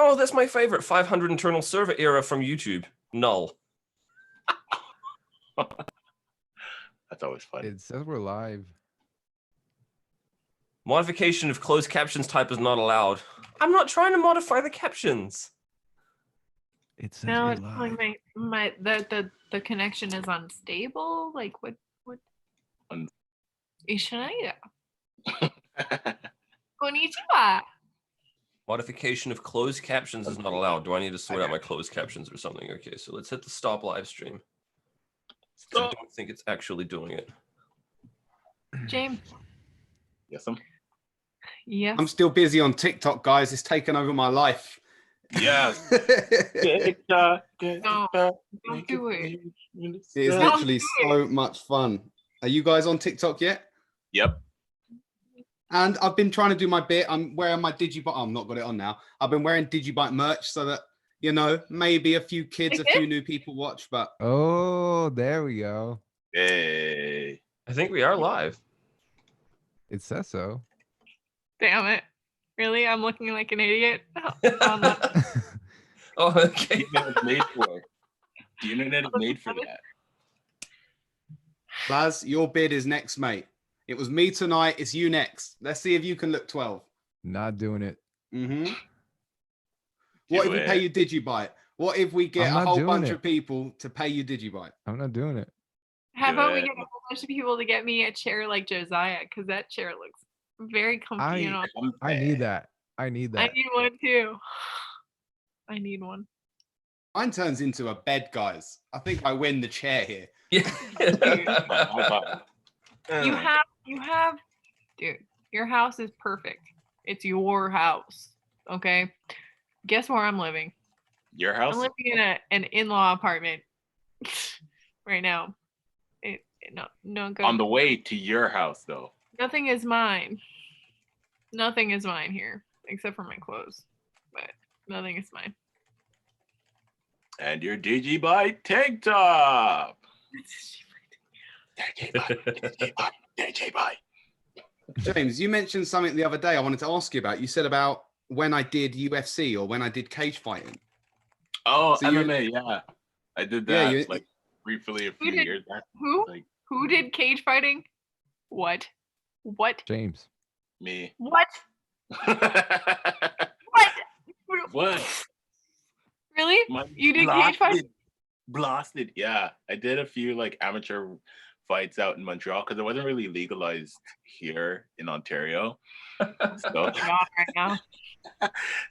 Oh, that's my favorite. 500 internal server error from YouTube. Null. That's always fun. It says we're live. Modification of closed captions type is not allowed. I'm not trying to modify the captions. It says No, we're it's live. like the connection is unstable. Like what? Ishinaya. Konnichiwa. Modification of closed captions is not allowed. Do I need to sort out my closed captions or something? Okay, so let's hit the stop live stream. I don't think it's actually doing it. James. Yes, Yes. I'm still busy on TikTok, guys. It's taken over my life. Yes. No, don't do it. It is literally so much fun. Are you guys on TikTok yet? Yep. And I've been trying to do my bit. I'm wearing my DigiByte. Oh, I'm not got it on now. I've been wearing DigiByte merch so that, you know, maybe a few kids, a few new people watch. But Oh, there we go. Hey. I think we are live. It says so. Damn it. Really? I'm looking like an idiot. Oh, okay. The internet is made for it. The internet is made for that. Laz, your bid is next, mate. It was me tonight. It's you next. Let's see if you can look 12. Not doing it. Mm-hmm. What if we pay you DigiByte? What if we get I'm a not whole doing bunch it. of people to pay you DigiByte? I'm not doing it. How about we Good. get a whole bunch of people to get me a chair like Josiah? Because that chair looks very comfy. I need that. I need I that. need one too. I need one. Mine turns into a bed, guys. I think I win the chair here. Yeah. You have, dude, your house is perfect. It's your house. Okay. Guess where I'm living? Your house? I'm living in an in-law apartment right now. No good. On the way to your house, though. Nothing is mine. Nothing is mine here, except for my clothes. But nothing is mine. And your DigiByte tank top. DigiByte. James, you mentioned something the other day I wanted to ask you about. You said about when I did UFC or when I did cage fighting. Oh, So MMA, yeah. I did that Yeah, like briefly a few years back. Who? Like Who did cage fighting? What? What? James. me. What? What? What? Really? You did cage fighting? Blasted. Yeah. I did a few like amateur fights out in Montreal because it wasn't really legalized here in Ontario. So, Right now.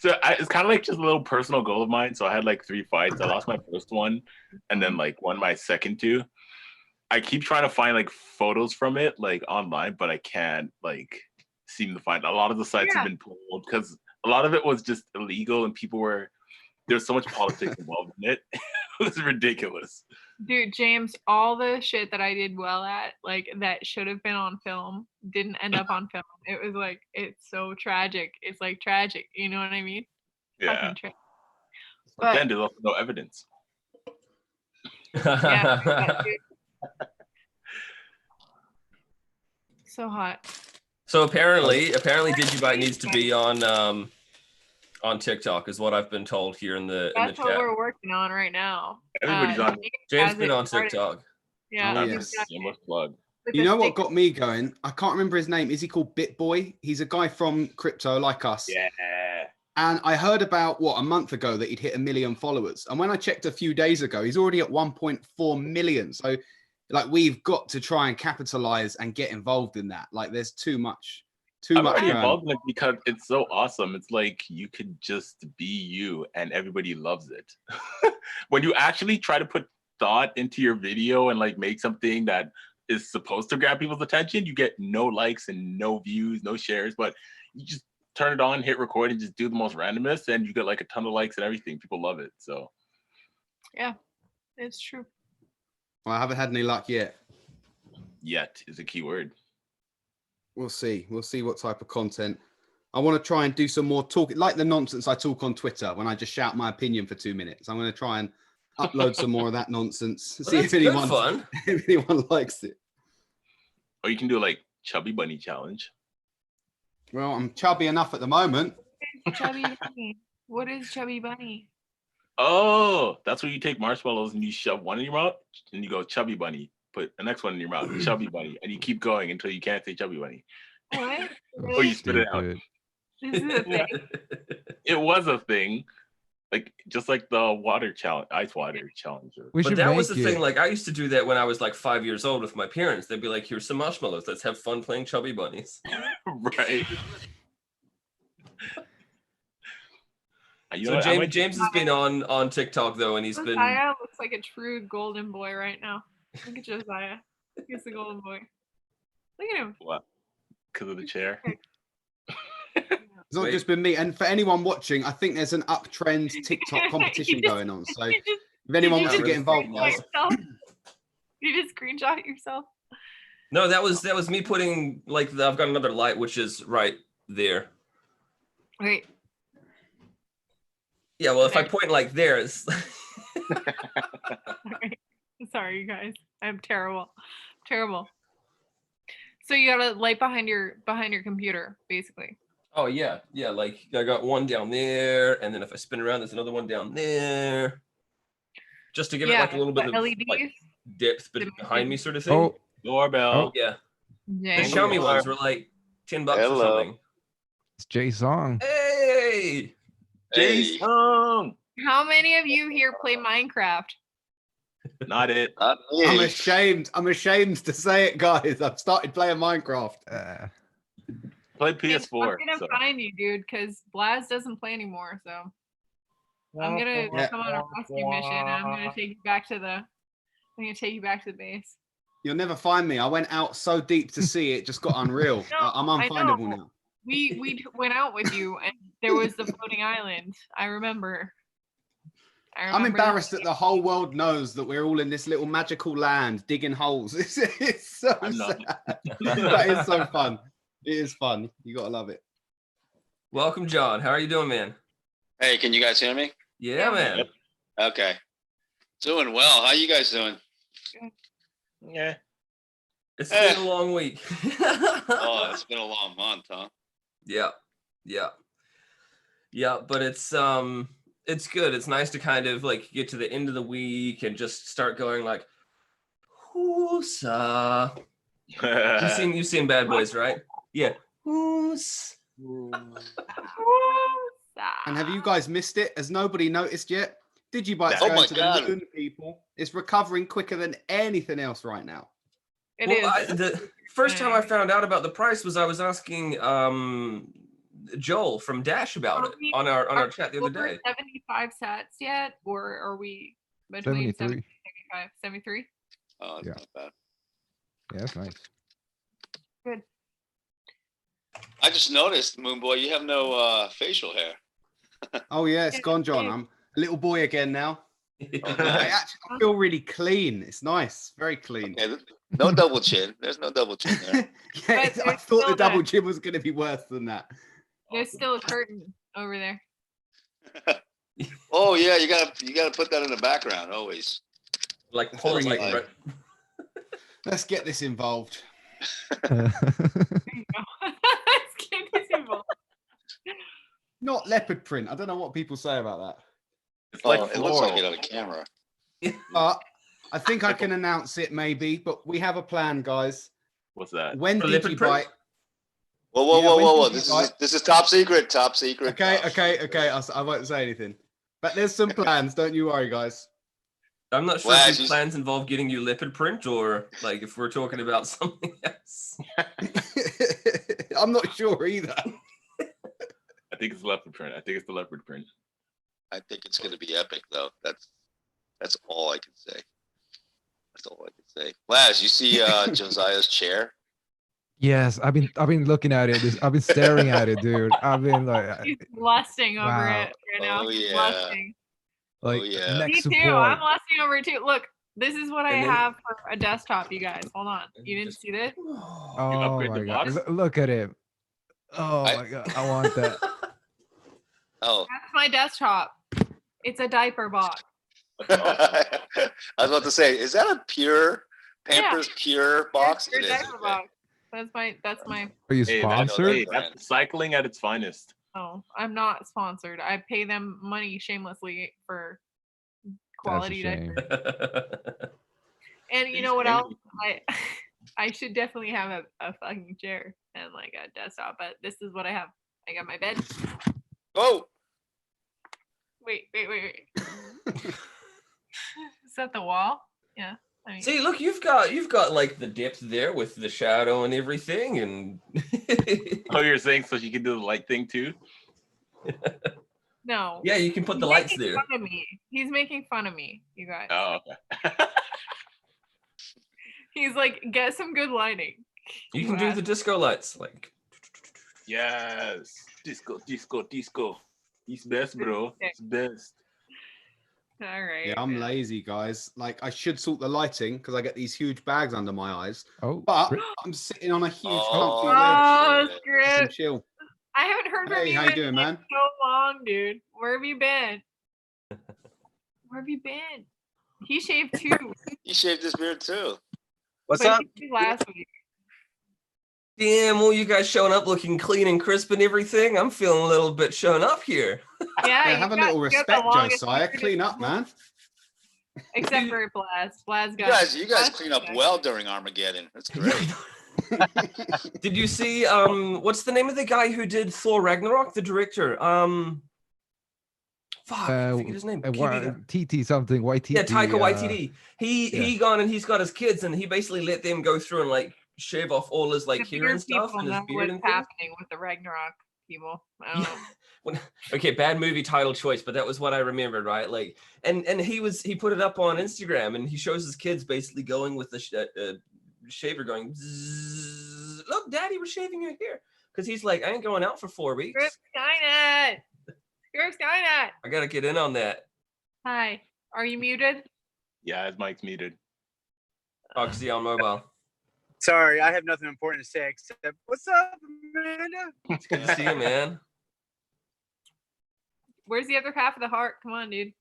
it's kind of like just a little personal goal of mine. So I had like 3 fights. I lost my first one and then like won my second 2. I keep trying to find like photos from it like online, but I can't like seem to find. A lot of the sites have been pulled because a lot of it was just illegal and there's so much politics involved in it. It was ridiculous. Dude, James, all the shit that I did well at, like that should have been on film, didn't end up on film. It was like, it's so tragic. It's like tragic. You know what I mean? Yeah. But then there's also no evidence. yeah, dude. So hot. So apparently DigiByte needs to be on TikTok is what I've been told here in the That's chat. what we're working on right now. Everybody's on. James been on TikTok. Yeah. Oh, yes. Shameless plug. You know what got me going? I can't remember his name. Is he called BitBoy? He's a guy from crypto like us. Yeah. And I heard about, a month ago that he'd hit 1 million followers. And when I checked a few days ago, he's already at 1.4 million. So like we've got to try and capitalize and get involved in that. Like there's too much. I'm already involved in it because it's so awesome. It's like you could just be you and everybody loves it. When you actually try to put thought into your video and like make something that is supposed to grab people's attention, you get no likes and no views, no shares, but you just turn it on, hit record and just do the most randomest and you get like a ton of likes and everything. People love it. So yeah, it's true. Well, I haven't had any luck yet. Yet is a key word. We'll see. We'll see what type of content. I want to try and do some more talk, like the nonsense I talk on Twitter when I just shout my opinion for 2 minutes. I'm going to try and upload some more of that nonsense. See if anyone likes it. Or you can do like Chubby Bunny Challenge. Well, I'm chubby enough at the moment. Chubby bunny. What is Chubby Bunny? Oh, that's where you take marshmallows and you shove one in your mouth and you go chubby bunny. Put the next one in your mouth, chubby bunny, and you keep going until you can't say chubby bunny. What? Or you spit it out. Stupid. This is a thing. It was a thing, like just like the water challenge, ice water challenge. We But should that was the make thing. it. Like I used to do that when I was like 5 years old with my parents. They'd be like, "Here's some marshmallows. Let's have fun playing chubby bunnies." Right. You know So what, I might- James has been on TikTok though, and he's been. Josiah looks like a true golden boy right now. Look at Josiah. He's the golden boy. Look at him. What? Because of the chair. It's not Wait. just been me. And for anyone watching, I think there's an uptrend TikTok competition You just- going on. So You just, if anyone you wants to just get involved, screenshot guys. yourself? You just screenshot yourself. No, that was me putting like I've got another light which is right there. Wait. Yeah, well, if I point like there, it's Sorry, you guys. I'm terrible. Terrible. So you got a light behind your computer, basically. oh yeah, like I got one down there, and then if I spin around, there's another one down there, just to give it like a little bit the of LEDs. like depth behind me, sort of thing. Oh, Doorbell. Oh. Yeah, the Yeah. Xiaomi Hello. ones were like $10 or Hello. something. it's Jay Song. Hey, Jason. How many of you here play Minecraft? Not it. Not me. I'm ashamed. I'm ashamed to say it, guys. I've started playing Minecraft. Play I'm PS4. gonna So. find you, dude, because Blaz doesn't play anymore. So I'm gonna Yeah. come on a rescue mission, and I'm gonna take you back to the. I'm gonna take you back to the base. You'll never find me. I went out so deep to see it, just got unreal. No, I'm I unfindable know. now. We went out with you, and there was the floating island. I remember. I'm embarrassed that the whole world knows that we're all in this little magical land digging holes. It's so I'm not. sad. That is so fun. It is fun. You gotta love it. welcome, John. How are you doing, man? Hey, can you guys hear me? Yeah, man. Yep. Okay. Doing well. How you guys doing? Yeah. It's been a long week. Oh, it's been a long month, huh? Yeah. But it's good. It's nice to kind of like get to the end of the week and just start going like, "Whoosah." You've seen Bad Boys, right? Yeah. Whoos. And have you guys missed it? Has nobody noticed yet? DigiByte's Oh going my to God. the moon, people. It's recovering quicker than anything else right now. It Well, is. the first time I found out about the price was I was asking Joel from Dash about it on our chat the other Over day. 75 sats yet, or are we between 73. 75, 73? Oh, it's Yeah. not bad. Yeah, that's nice. Good. I just noticed, Moon Boy, you have no facial hair. Oh yeah, it's Yeah, gone, John. yeah. I'm a little boy again now. Oh, I feel really clean. It's nice, very clean. Okay, no double chin. There's no double chin there. Yeah, But I there's thought still the double that- chin was going to be worse than that. There's still a curtain over there. Oh yeah, you gotta put that in the background always. Like pull it like Like- right- Let's get this involved. There you go. Let's get this involved. Not leopard print. I don't know what people say about that. It's Oh, like it looks like it floral. on a camera. But I think I can announce it maybe, but we have a plan, guys. What's that? When For leopard print? DigiByte. Whoa! Yeah, when Whoa! DigiByte- This is top secret. Top secret. Okay, top okay, secret. okay. I won't say anything. But there's some plans. Don't you worry, guys. I'm not sure Well, if as these you- plans involve getting you leopard print or like if we're talking about something else. I'm not sure either. I think it's leopard print. I think it's the leopard print. I think it's gonna be epic, though. That's all I can say. That's all I can say. Laz, you see Josiah's chair? Yes, I've been looking at it. I've been staring at it, dude. I've been He's lusting over Wow. it right now. Oh, He's yeah. lusting. like yeah. next Me too. support. I'm lusting over it too. Look, this is what I And then- have for a desktop, you guys. Hold on. You didn't see this? Oh upgrade my the god! box? Look at him. Oh I- my god! I want that. Oh, That's my desktop. It's a diaper box. I was about to say, is that a pure Pampers Pure box? Your It is, diaper okay. box. That's my Are you Hey, sponsored? that- that's cycling at its finest. Oh, I'm not sponsored. I pay them money shamelessly for That's a quality shame. diapers. And you He's know what paying else? I should definitely have a fucking chair and like a desktop, but this is what I have. I got my bed. Oh, Wait. Is that the wall? Yeah. I mean, See, look, you've got like the depth there with the shadow and everything, and Oh, you're saying so she can do the light thing too? no. yeah, you can put the He's lights making there. fun of me. He's making fun of me, you guys. Oh, okay. He's like, get some good lighting. You can do the disco lights, like. Yes. Disco. He's best, bro. He's best. All right. Yeah, I'm lazy, guys. Like, I should sort the lighting because I get these huge bags under my eyes. Oh, But Rip. I'm sitting on a huge Oh, comfy ledge. Oh, shit. Some script. chill. I haven't heard from Hey, you how you in doing, like, man? so long, dude. Where have you been? Where have you been? He shaved too. He shaved his beard too. What's but up? he shaved last week. Damn, all you guys showing up looking clean and crisp and everything. I'm feeling a little bit showing up here. Yeah, Yeah, you have a got- little you got the respect, longest Josiah. beard Clean in up, the whole- man. Except for Blaz. Blaz You got guys Blaz clean up got- well during Armageddon. That's great. Did you see what's the name of the guy who did Thor Ragnarok, the director? Fuck, I forget his name. Kiwi guy. TT something, YTT. Yeah, Taika Waititi. He gone and he's got his kids and he basically let them go through and like shave off all his like the hair and beard stuff people and his know beard what's and things. happening with the Ragnarok people. I don't Yeah. know. Okay, bad movie title choice, but that was what I remembered, right? Like, and he put it up on Instagram, and he shows his kids basically going with the shaver, going, "Zzz, look, Daddy, we're shaving your hair," because he's like, I ain't going out for 4 weeks. Script Skynet. Script Skynet. I gotta get in on that. Hi. Are you muted? Yeah, his mic's muted. Oxy on mobile. Sorry, I have nothing important to say except what's up, Amanda? It's good to see you, man. Where's the other half of the heart? Come on, dude.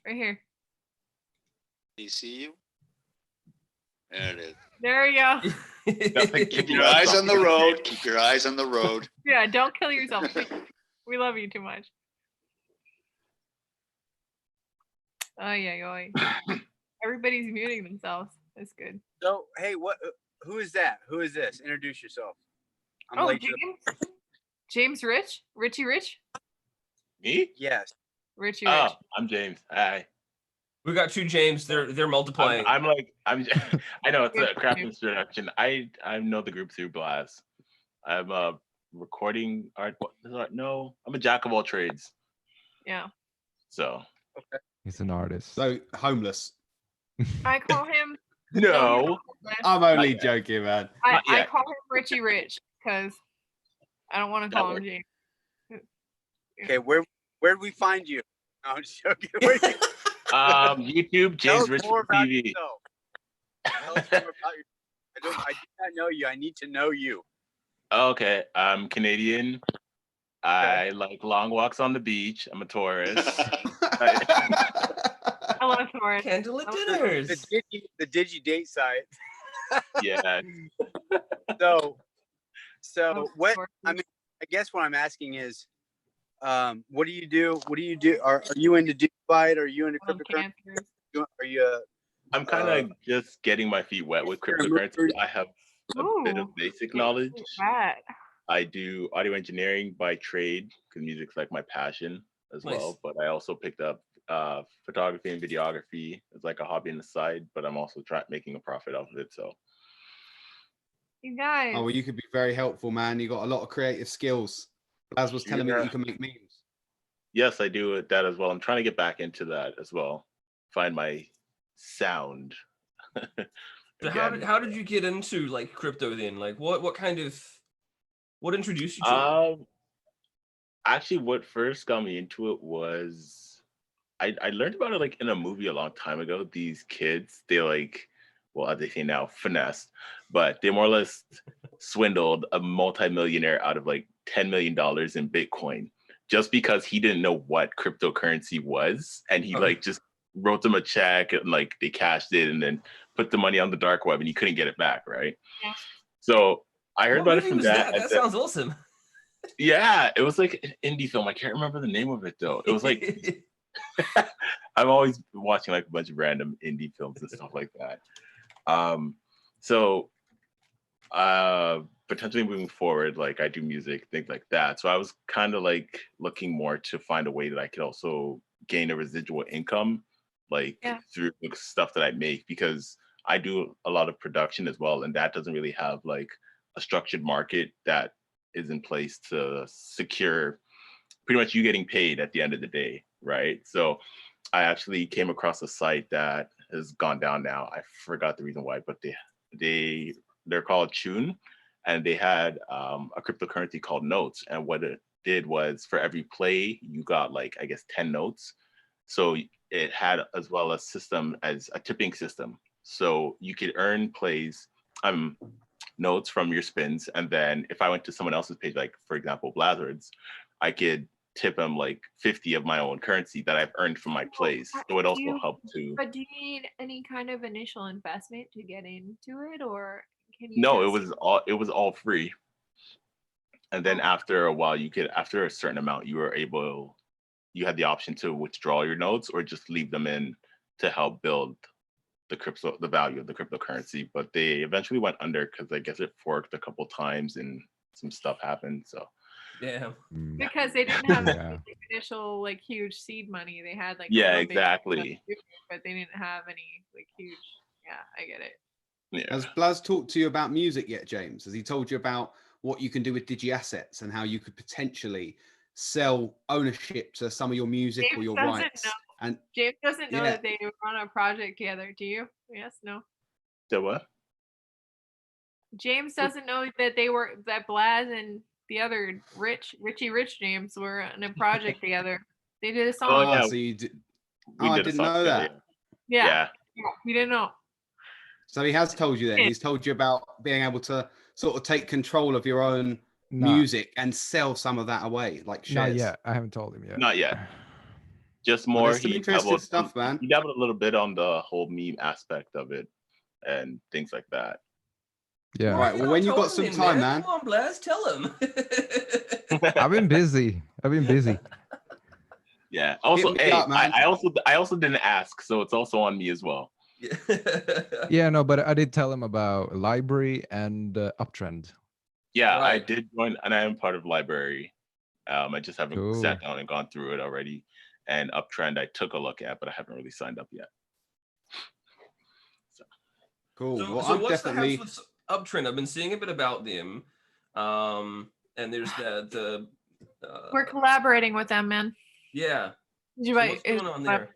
Right here. Do you see you? There it is. There we go. Keep your eyes on the road. Keep your eyes on the road. Yeah, don't kill yourself. please. We love you too much. Oh yeah. Everybody's muting themselves. That's good. So, hey, what? Who is that? Who is this? Introduce yourself. I'm Oh, late to James. James Rich? Richie Rich? Me? yes. Richie Rich. Oh, I'm James. Hi. We got two James. They're multiplying. I'm I know it's a Good. crap introduction. I know the group through Blast. I'm a recording art. No, I'm a jack of all trades. Yeah. So He's an artist. So, homeless. I call him. no. I'm only yet. joking, man. I yet. call him Richie Rich because I don't want to That call him works. James. Okay, where'd we find you? No, I'm just joking. Where did you- YouTube Tell James us Rich more about TV. yourself. Tell us more about I do not know you. I need to know you. Okay, I'm Canadian. I like long walks on the beach. I'm a tourist. I love Taurus. Candlelit Oh, dinners. The DigiDate site. Yeah. So what? I mean, I guess what I'm asking is, what do you do? What do you do? Are you into DigiByte? Are you into cryptocurrency? Cancers. Are you? I'm kind of just getting my feet wet with cryptocurrency. I have a bit of Ooh, basic knowledge. That. I do audio engineering by trade because music's like my passion as Nice. well. But I also picked up photography and videography as like a hobby on the side. But I'm also making a profit off of it. So You guys. Oh, well, you could be very helpful, man. You got a lot of creative skills. As was telling me that Yeah. you can make memes. yes, I do that as well. I'm trying to get back into that as well. Find my sound. So Again. how did you get into like crypto then? Like what introduced you to it? Actually, what first got me into it was I learned about it like in a movie a long time ago. These kids, they like, well, as they say now, finessed, but they more or less swindled a multimillionaire out of like $10 million in Bitcoin just because he didn't know what cryptocurrency was, and he Okay. like just wrote them a check and like they cashed it and then put the money on the dark web and he couldn't get it back, right? Yeah. So I heard What about it movie from was that. that? That sounds awesome. Yeah, it was like an indie film. I can't remember the name of it though. It was like I'm always watching like a bunch of random indie films and stuff like that. So potentially moving forward, like I do music, things like that. So I was kind of like looking more to find a way that I could also gain a residual income, like through the stuff that I make, because I do a lot of production as well, and that doesn't really have like a structured market that is in place to secure pretty much you getting paid at the end of the day, right? So I actually came across a site that has gone down now. I forgot the reason why, but they're called Tune, and they had a cryptocurrency called Notes. And what it did was for every play, you got like, I guess, 10 notes. So it had as well a system as a tipping system. So you could earn plays, notes from your spins. And then if I went to someone else's page, like for example, Blazards, I could tip them like 50 of my own currency that I've earned from my plays. It would also help to. But do you need any kind of initial investment to get into it, or can you? No, it was all free. And then after a while, after a certain amount, you had the option to withdraw your notes or just leave them in to help build the value of the cryptocurrency. But they eventually went under because I guess it forked a couple times and some stuff happened. So Damn. Because they didn't have any initial like huge seed money. They had like exactly, but they didn't have any like huge. Yeah, I get it. Yeah. Has Blaz talked to you about music yet, James? Has he told you about what you can do with DigiAssets and how you could potentially sell ownership to some of your music or your rights? And James doesn't know that they were on a project together. Do you? Yes, no. The what? James doesn't know that that Blaz and the other Richie Rich James were in a project together. They did a song. Oh, yeah. So you did. I didn't know that. Yeah. You didn't know. So he has told you then. He's told you about being able to sort of take control of your own music and sell some of that away, like shares. Not yet. I haven't told him yet. Not yet. Just more. Well, some interesting stuff, man. He dabbled a little bit on the whole meme aspect of it and things like that. Yeah. Right. Well, when you got some time, man. Come on, Blaz, tell him. I've been busy. Yeah. Also, I also didn't ask, so it's also on me as well. Yeah, no, but I did tell him about Library and Uptrend. Yeah, right. I did join, and I am part of Library. I just haven't sat down and gone through it already. And Uptrend, I took a look at, but I haven't really signed up yet. So. Cool. So, well, so I'm what's definitely the house with Uptrend? I've been seeing a bit about them, and there's the. We're collaborating with them, man. Yeah. So what's going on there?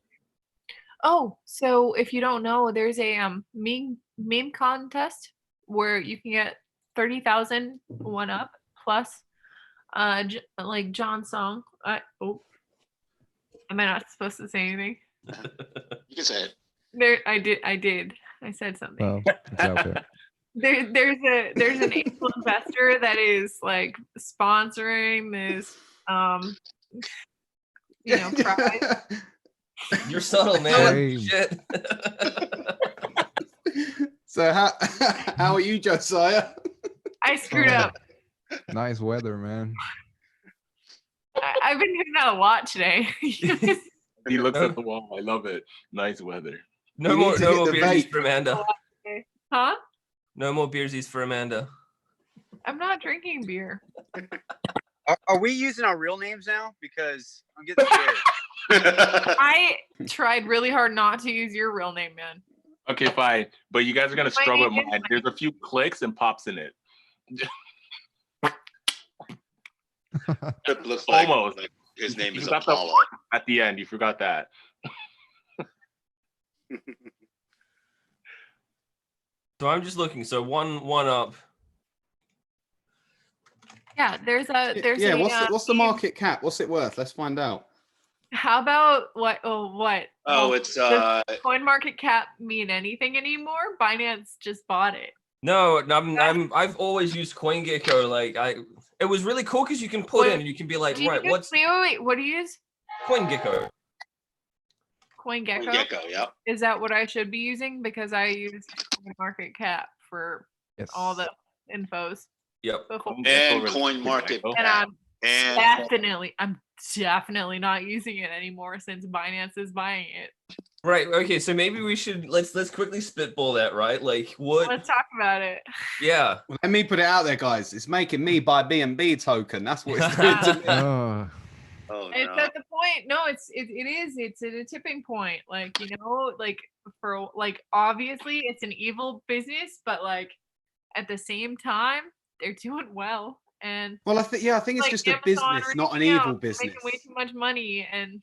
Oh, so if you don't know, there's a meme contest where you can get 30,000 one up plus like John's song. Am I not supposed to say anything? You can say it. There, I did. I said something. Well, it's out there. There's an angel investor that is like sponsoring this prize. You're subtle, man. Shit. So how are you, Josiah? I screwed up. Nice weather, man. I've been doing that a lot today. He looks at the wall. I love it. Nice weather. No more beersies for Amanda. Huh? No more beersies for Amanda. I'm not drinking beer. Are we using our real names now? Because I'm getting scared. I tried really hard not to use your real name, man. Okay, fine. But you guys are gonna struggle with mine. There's a few clicks and pops in it. It looks like almost. Like his name You is got Apollo. At the end, you forgot that. So I'm just looking. So one up. Yeah, there's yeah. What's the market cap? What's it worth? Let's find out. How about what? Oh, it's does coin market cap mean anything anymore? Binance just bought it. No, I've always used CoinGecko. Like it was really cool because you can put in and you can be like, right, what's wait, what do you use? CoinGecko. CoinGecko, yeah. Is that what I should be using? Because I use market cap for all the infos. Yep. before. And Over coin the market. Michael. And I'm And definitely not using it anymore since Binance is buying it. Right. Okay. So maybe we should let's quickly spitball that. Right. Like what? Let's talk about it. Yeah. Well, let me put it out there, guys. It's making me buy BNB token. That's what it's doing to me. Oh, oh It's no. at the point. No, it's at a tipping point. Like, you know, like for like obviously it's an evil business, but like at the same time they're doing well. And Well, I think it's like just a Amazon business, not an reaching out, evil making business. way too much money, and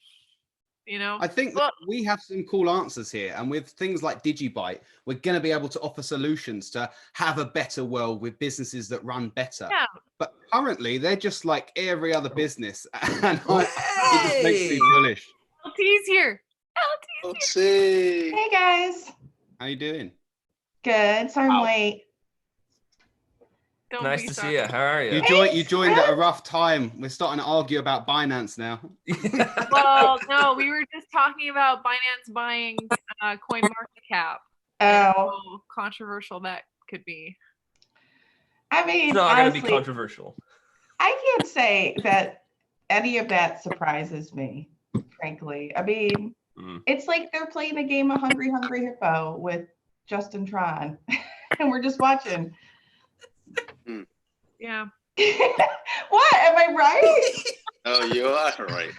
you know. I think Well, that we have some cool answers here, and with things like DigiByte, we're going to be able to offer solutions to have a better world with businesses that run better. yeah. But currently, they're just like every other business, and it just makes me bullish. LT's here. LT's Let's see. Hey guys, How you doing? good. Sorry I'm Wow. late. Don't Nice be to sorry. see you. How are you? You joined at a rough time. We're starting to argue about Binance now. Well, no, we were just talking about Binance buying coin market cap. Oh, How controversial that could be. I mean, It's not going to be honestly, controversial. I can't say that any of that surprises me, frankly. I mean, it's like they're playing a game of Hungry Hungry Hippo with Justin Tron, and we're just watching. Yeah. What? Am I right? Oh, you are right.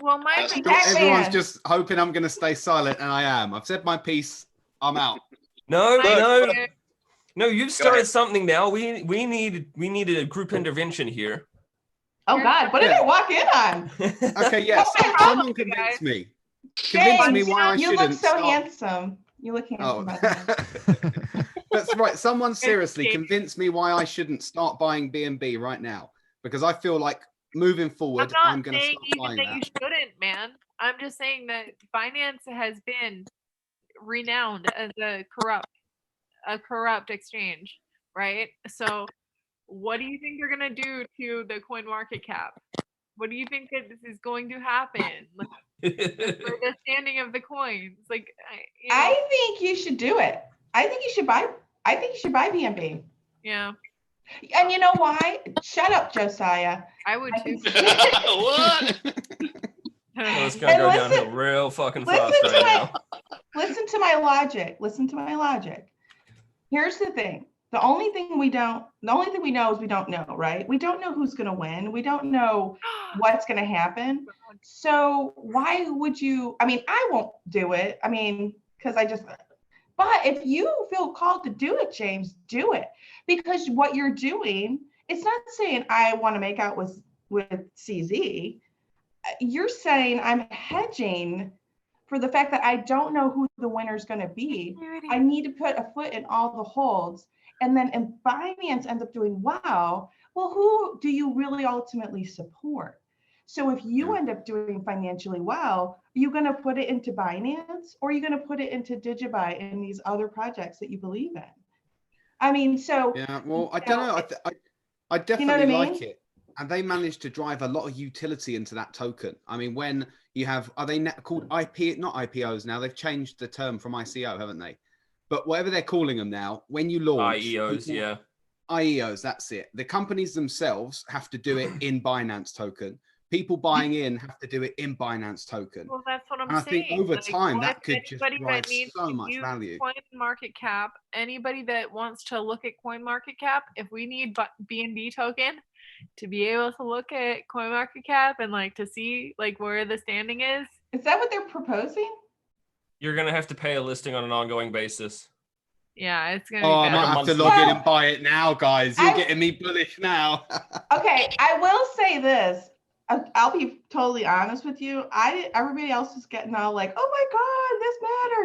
Well, my That's thing- That Everyone's man. just hoping I'm going to stay silent, and I am. I've said my piece. I'm out. No, my no, thing- no. You've Go started ahead. something now. We need a group intervention here. Oh God, what did I walk in on? Okay, yes. What's my Someone problem, you convince guys? me. Convince me James, why I you shouldn't look so start. handsome. You look Oh, handsome. by the way. that's right. Someone seriously James. convince me why I shouldn't start buying BNB right now, because I feel like moving forward, I'm I'm not going to saying start even buying that you that. shouldn't, man. I'm just saying that Binance has been renowned as a corrupt exchange, right? So, what do you think they're gonna do to the coin market cap? What do you think that this is going to happen? Like, for the standing of the coins, like you know, I think you should do it. I think you should buy BNB. yeah, And you know why? Shut up, Josiah. I would I too. can- What? Oh, it's gonna And go listen- downhill real fucking fast Listen to right my now. listen to my logic. Listen to my logic. Here's the thing. The only thing we know is we don't know, right? We don't know who's gonna win. We don't know what's gonna happen. So why would you? I mean, I won't do it. I mean, because but if you feel called to do it, James, do it. Because what you're doing, it's not saying I want to make out with CZ. You're saying I'm hedging for the fact that I don't know who the winner's going to be. I need to put a foot in all the holds. And then if Binance ends up doing wow, well, who do you really ultimately support? So if you end up doing financially well, are you going to put it into Binance, or are you going to put it into DigiByte and these other projects that you believe in? I mean, so Yeah, well, I don't know. I You know definitely what I like mean? it. And they managed to drive a lot of utility into that token. I mean, when you have, are they called IP, not IPOs now? They've changed the term from ICO, haven't they? But whatever they're calling them now, when you launch. IEOs, yeah. IEOs, that's it. The companies themselves have to do it in Binance token. People buying in have to do it in Binance token. Well, that's what I'm And I saying. think over Like, time, what that if could just anybody drive that needs so to much use value. Coin market cap, anybody that wants to look at coin market cap, if we need BNB token to be able to look at coin market cap and like to see like where the standing is. is that what they're proposing? You're gonna have to pay a listing on an ongoing basis. Yeah, it's gonna Oh, be I bad. might have to monthly. log in Well, and buy it now, guys. You're I- getting me bullish now. Okay, I will say this. I'll be totally honest with you. Everybody else was getting all like, "Oh my God, this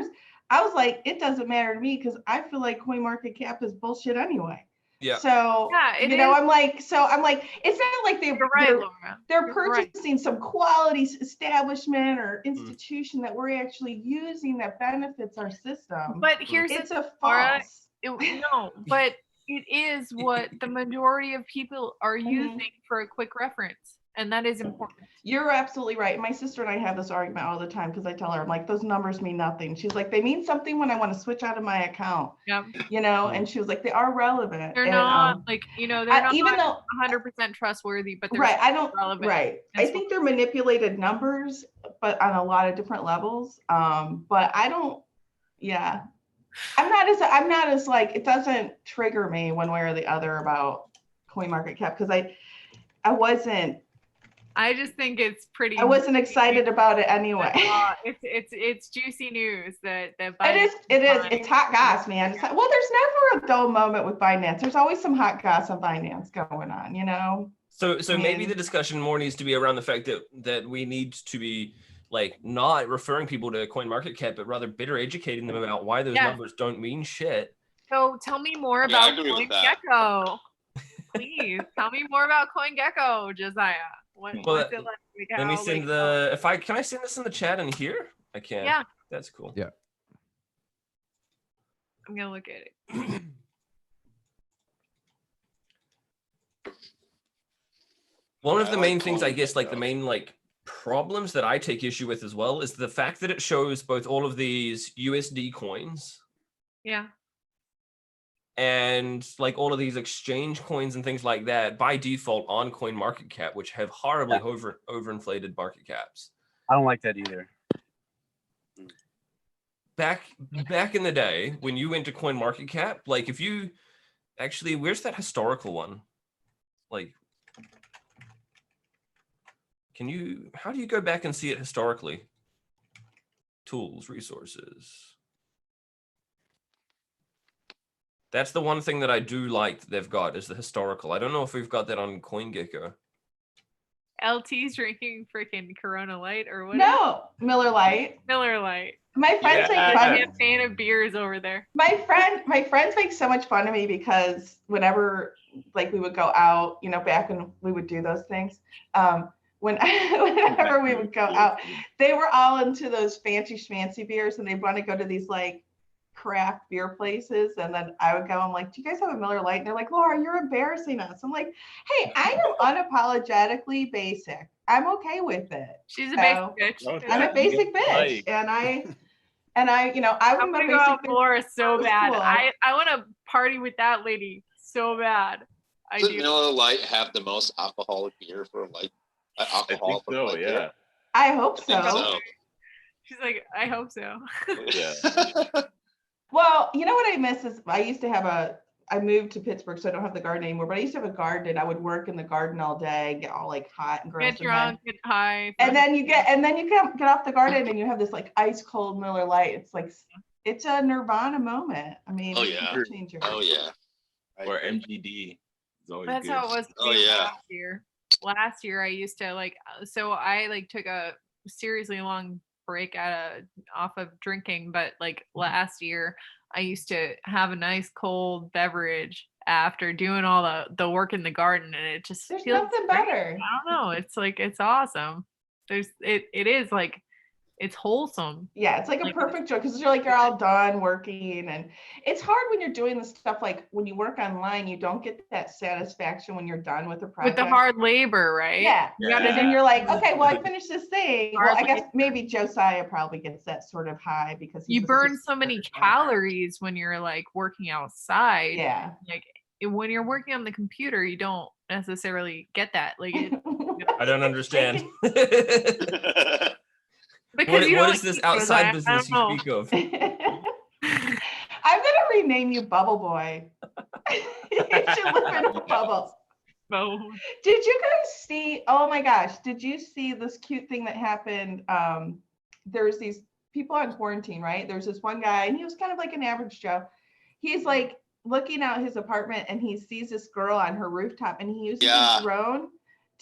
matters." I was like, "It doesn't matter to me because I feel like CoinMarketCap is bullshit anyway." Yeah. So Yeah, it you know, is. I'm like, it's not like You're right, Laura. they're You're right. purchasing some quality establishment or institution that we're actually using that benefits our system. But here's It's the a Laura, false. no, but it is what the majority of people are Mhm. using for a quick reference. and that is important. You're absolutely right. My sister and I have this argument all the time because I tell her, I'm like, those numbers mean nothing. She's like, they mean something when I want to switch out of my account. Yep. You know, and she was like, they are relevant. They're and, not like, you know, they're not even though 100% trustworthy, but they're right, I don't relevant. right. That's I think they're manipulated numbers, but on a lot of different levels. But I don't, yeah. I'm not as like, it doesn't trigger me one way or the other about CoinMarketCap because I just think it's pretty. I wasn't excited about it anyway. It's juicy news that it is. It's hot goss, man. It's like, well, there's never a dull moment with Binance. There's always some hot goss on Binance going on, you know. So maybe the discussion more needs to be around the fact that we need to be like not referring people to CoinMarketCap, but rather better educating them about why those numbers don't mean shit. So tell me more about CoinGecko. Please tell me more about CoinGecko, Josiah. What's it like? Let me send can I send this in the chat in here? I can. Yeah. That's cool. Yeah. I'm gonna look at it. One of the main things, I guess, like the main like problems that I take issue with as well is the fact that it shows both all of these USD coins. Yeah. And like all of these exchange coins and things like that by default on CoinMarketCap, which have horribly overinflated market caps. I don't like that either. Back in the day when you went to CoinMarketCap, like if you actually, where's that historical one? Like, how do you go back and see it historically? Tools, resources. That's the one thing that I do like that they've got is the historical. I don't know if we've got that on CoinGecko. LT's drinking freaking Corona Light or what? No, Miller Lite. Miller Lite. My friends make fun. I'm a fan of beers over there. My friends make so much fun of me because whenever like we would go out, you know, back when we would do those things, whenever we would go out, they were all into those fancy schmancy beers and they want to go to these like craft beer places, and then I would go, I'm like, do you guys have a Miller Lite? And they're like, Laura, you're embarrassing us. I'm like, hey, I am unapologetically basic. I'm okay with it. She's a basic bitch. I'm a basic bitch, and I, you know, I'm gonna go out with Laura so bad. Cool. I want to party with that lady so bad. Does Miller Lite have the most alcoholic beer for like alcohol? I think so, yeah. Beer? I hope so. She's like, I hope so. Yeah. Well, you know what I miss is I moved to Pittsburgh, so I don't have the garden anymore, but I used to have a garden and I would work in the garden all day, get all like hot and gross. Get drunk, get high. And then you get off the garden and you have this like ice cold Miller Lite. It's like, it's a Nirvana moment. I mean, oh yeah. Oh yeah. Or MGD. That's how it was. Oh yeah. Last year I used to like, so I like took a seriously long break off of drinking, but like last year I used to have a nice cold beverage after doing all the work in the garden, and it just there's feels nothing great. better. I don't know, it's like, it's awesome. It is like, it's wholesome. Yeah, it's like a perfect joke because you're all done working, and it's hard when you're doing the stuff like when you work online, you don't get that satisfaction when you're done with the project. With the hard labor, right? Yeah. And you're like, okay, well, I finished this thing. Well, I guess maybe Josiah probably gets that sort of high because you burn so many calories when you're like working outside. Yeah. Like when you're working on the computer, you don't necessarily get that. Like I don't understand. Because what is this outside business you speak of? I'm gonna rename you Bubble Boy. You should live in a bubble. Did you guys see? Oh my gosh! Did you see this cute thing that happened? There's these people on quarantine, right? There's this one guy, and he was kind of like an average Joe. He's like looking out his apartment, and he sees this girl on her rooftop, and he uses his drone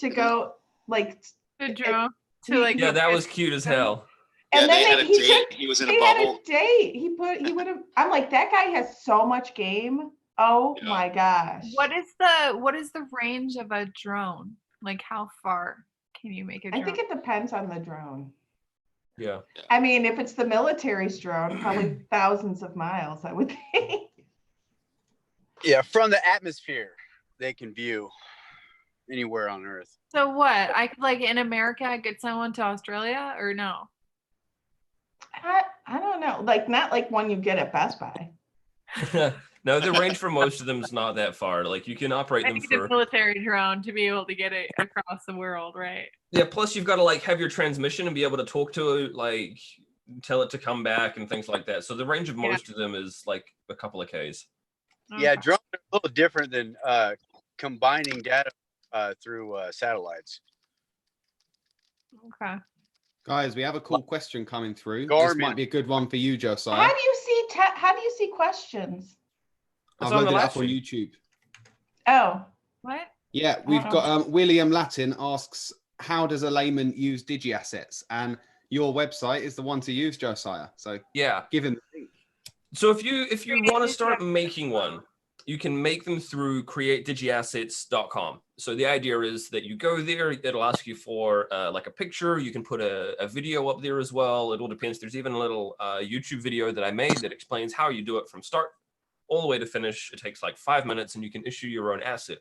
to go like the drone. Yeah, that was cute as hell. And yeah, then they had a date. He was in a bubble. Had a date. He would have. I'm like, that guy has so much game. Oh my gosh. What is the range of a drone? Like, how far can you make a drone? I think it depends on the drone. Yeah. I mean, if it's the military's drone, probably thousands of miles, I would think. Yeah, from the atmosphere, they can view. anywhere on Earth. So what? I could like in America, I could send one to Australia or no? I don't know. Like not like one you get at Best Buy. No, the range for most of them is not that far. Like you can operate I them need for a military drone to be able to get it across the world, right? yeah. Plus, you've got to like have your transmission and be able to talk to it, like tell it to come back and things like that. So the range of most of them is like a couple of Ks. Yeah, Okay. drones are a little different than combining data through satellites. Okay. Guys, we have a cool question coming through. This Garmin. might be a good one for you, How Josiah. do you see how do you see questions? It's I've on the loaded it live up on stream. YouTube. Oh, What? Yeah, we've don't got William Latin asks, how does a layman use DigiAssets? And your website is the one to use, Josiah. So Yeah. give him the link. So if you want to start making one, you can make them through createdigiassets.com. So the idea is that you go there, it'll ask you for like a picture. You can put a video up there as well. It all depends. There's even a little YouTube video that I made that explains how you do it from start all the way to finish. It takes like 5 minutes and you can issue your own asset.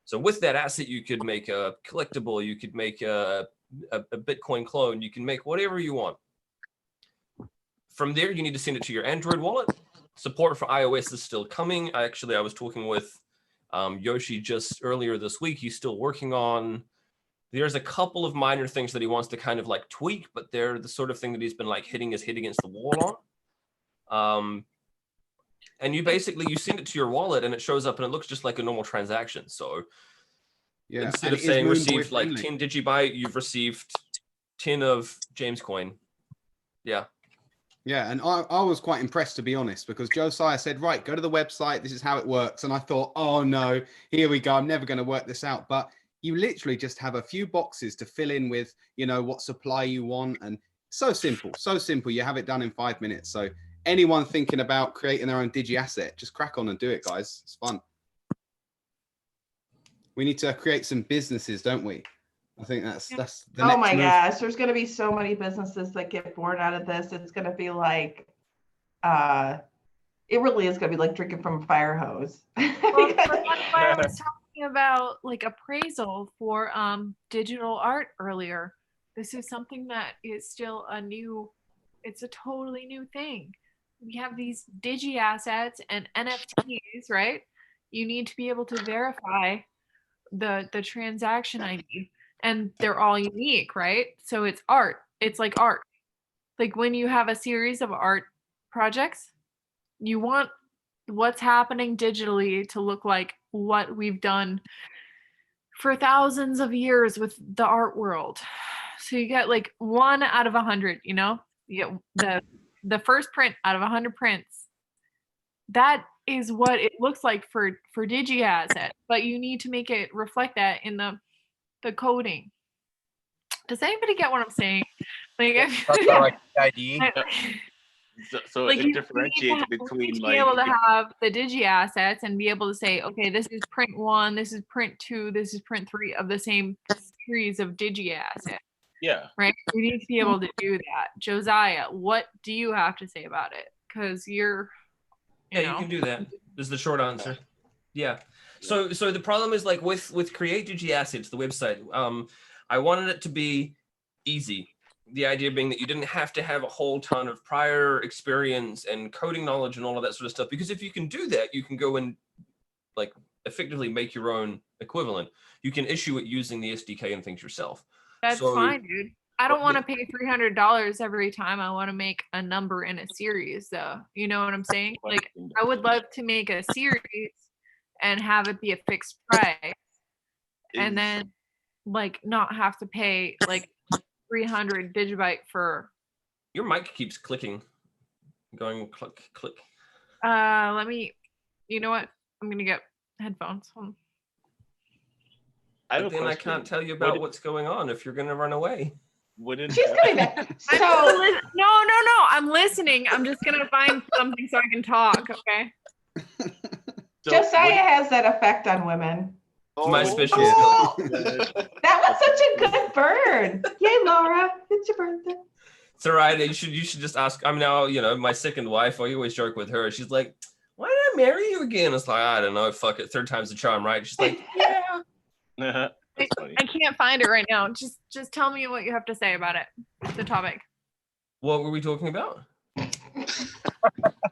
So with that asset, you could make a collectible, you could make a Bitcoin clone, you can make whatever you want. From there, you need to send it to your Android wallet. Support for iOS is still coming. I was talking with Yoshi just earlier this week. He's still working on. There's a couple of minor things that he wants to kind of like tweak, but they're the sort of thing that he's been like hitting his head against the wall on. And you send it to your wallet and it shows up and it looks just like a normal transaction. So Yeah, instead and of it is saying Moonboy received like friendly. 10 DigiByte, you've received 10 of James coin. Yeah. Yeah, and I was quite impressed, to be honest, because Josiah said, right, go to the website. This is how it works. And I thought, oh, no, here we go. I'm never going to work this out. But you literally just have a few boxes to fill in with, you know, what supply you want. And so simple, so simple. You have it done in 5 minutes. So anyone thinking about creating their own DigiAsset, just crack on and do it, guys. It's fun. We need to create some businesses, don't we? I think that's the oh next my move. gosh, there's going to be so many businesses that get born out of this. It's going to be like, it really is going to be like drinking from a fire hose. Well, that's why I was talking about like appraisal for digital art earlier. This is something that is still it's a totally new thing. We have these DigiAssets and NFTs, right? You need to be able to verify the transaction ID, and they're all unique, right? So it's art. It's like art. Like when you have a series of art projects, you want what's happening digitally to look like what we've done for thousands of years with the art world. So you get like 1 out of 100, you know? You get the first print out of 100 prints. That is what it looks like for DigiAsset, but you need to make it reflect that in the coding. Does anybody get what I'm saying? Like, Like ID. So like it differentiates between be like able to have the DigiAssets and be able to say, okay, this is print 1, this is print 2, this is print 3 of the same series of DigiAssets. yeah. Right? We need to be able to do that. Josiah, what do you have to say about it? Because you're Yeah, you can do that. Is the short answer. Yeah. So the problem is like with Create DigiAssets, the website, I wanted it to be easy. The idea being that you didn't have to have a whole ton of prior experience and coding knowledge and all of that sort of stuff. Because if you can do that, you can go and like effectively make your own equivalent. You can issue it using the SDK and things yourself. That's So- fine, dude. I don't want to pay $300 every time I want to make a number in a series, though. You know what I'm saying? Like, I would love to make a series and have it be a fixed price, and then like not have to pay like 300 DigiByte for. Your mic keeps clicking, going click, click. Let me. You know what? I'm gonna get headphones. Hold on. I But then I can't tell you about what's going on if you're gonna run away. Wouldn't She's coming back. So No. I'm listening. I'm just gonna find something so I can talk. Okay. Josiah has that effect on women. It's my special Oh, skill. that was such a good bird. Yay, Laura. It's your birthday. It's all right. You should just ask. I'm now, my second wife. I always joke with her. She's like, "Why did I marry you again?" It's like, I don't know. Fuck it. Third time's the charm, right? She's like, "Yeah." That's funny. I can't find it right now. Just tell me what you have to say about it. The topic. What were we talking about?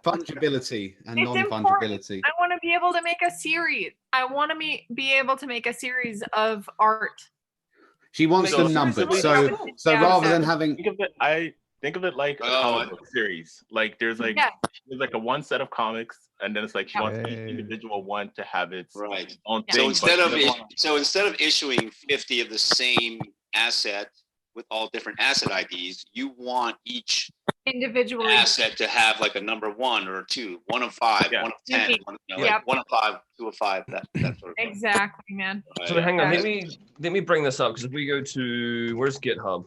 Fungibility and It's non-fungibility. I want to be able to make a series. I want to be able to make a series of art. She wants So- them numbered. so- So Yeah, rather than exactly. having, Think of it like a Oh, comic book series. Like there's like Yeah. there's like a one set of comics, and then it's like she wants each Yeah. individual one to have its Right. own Yeah. thing. So instead but of she doesn't wanna- instead of issuing 50 of the same asset with all different asset IDs, you want each Individually. asset to have like a number 1 or 2, 1 of 5, Yeah. 1 of 10, Unique. one, you know, Yep. like 1 of 5, 2 of 5, that sort of thing. Exactly, man. So Right. hang on, Okay. let me bring this up because if we go to where's GitHub?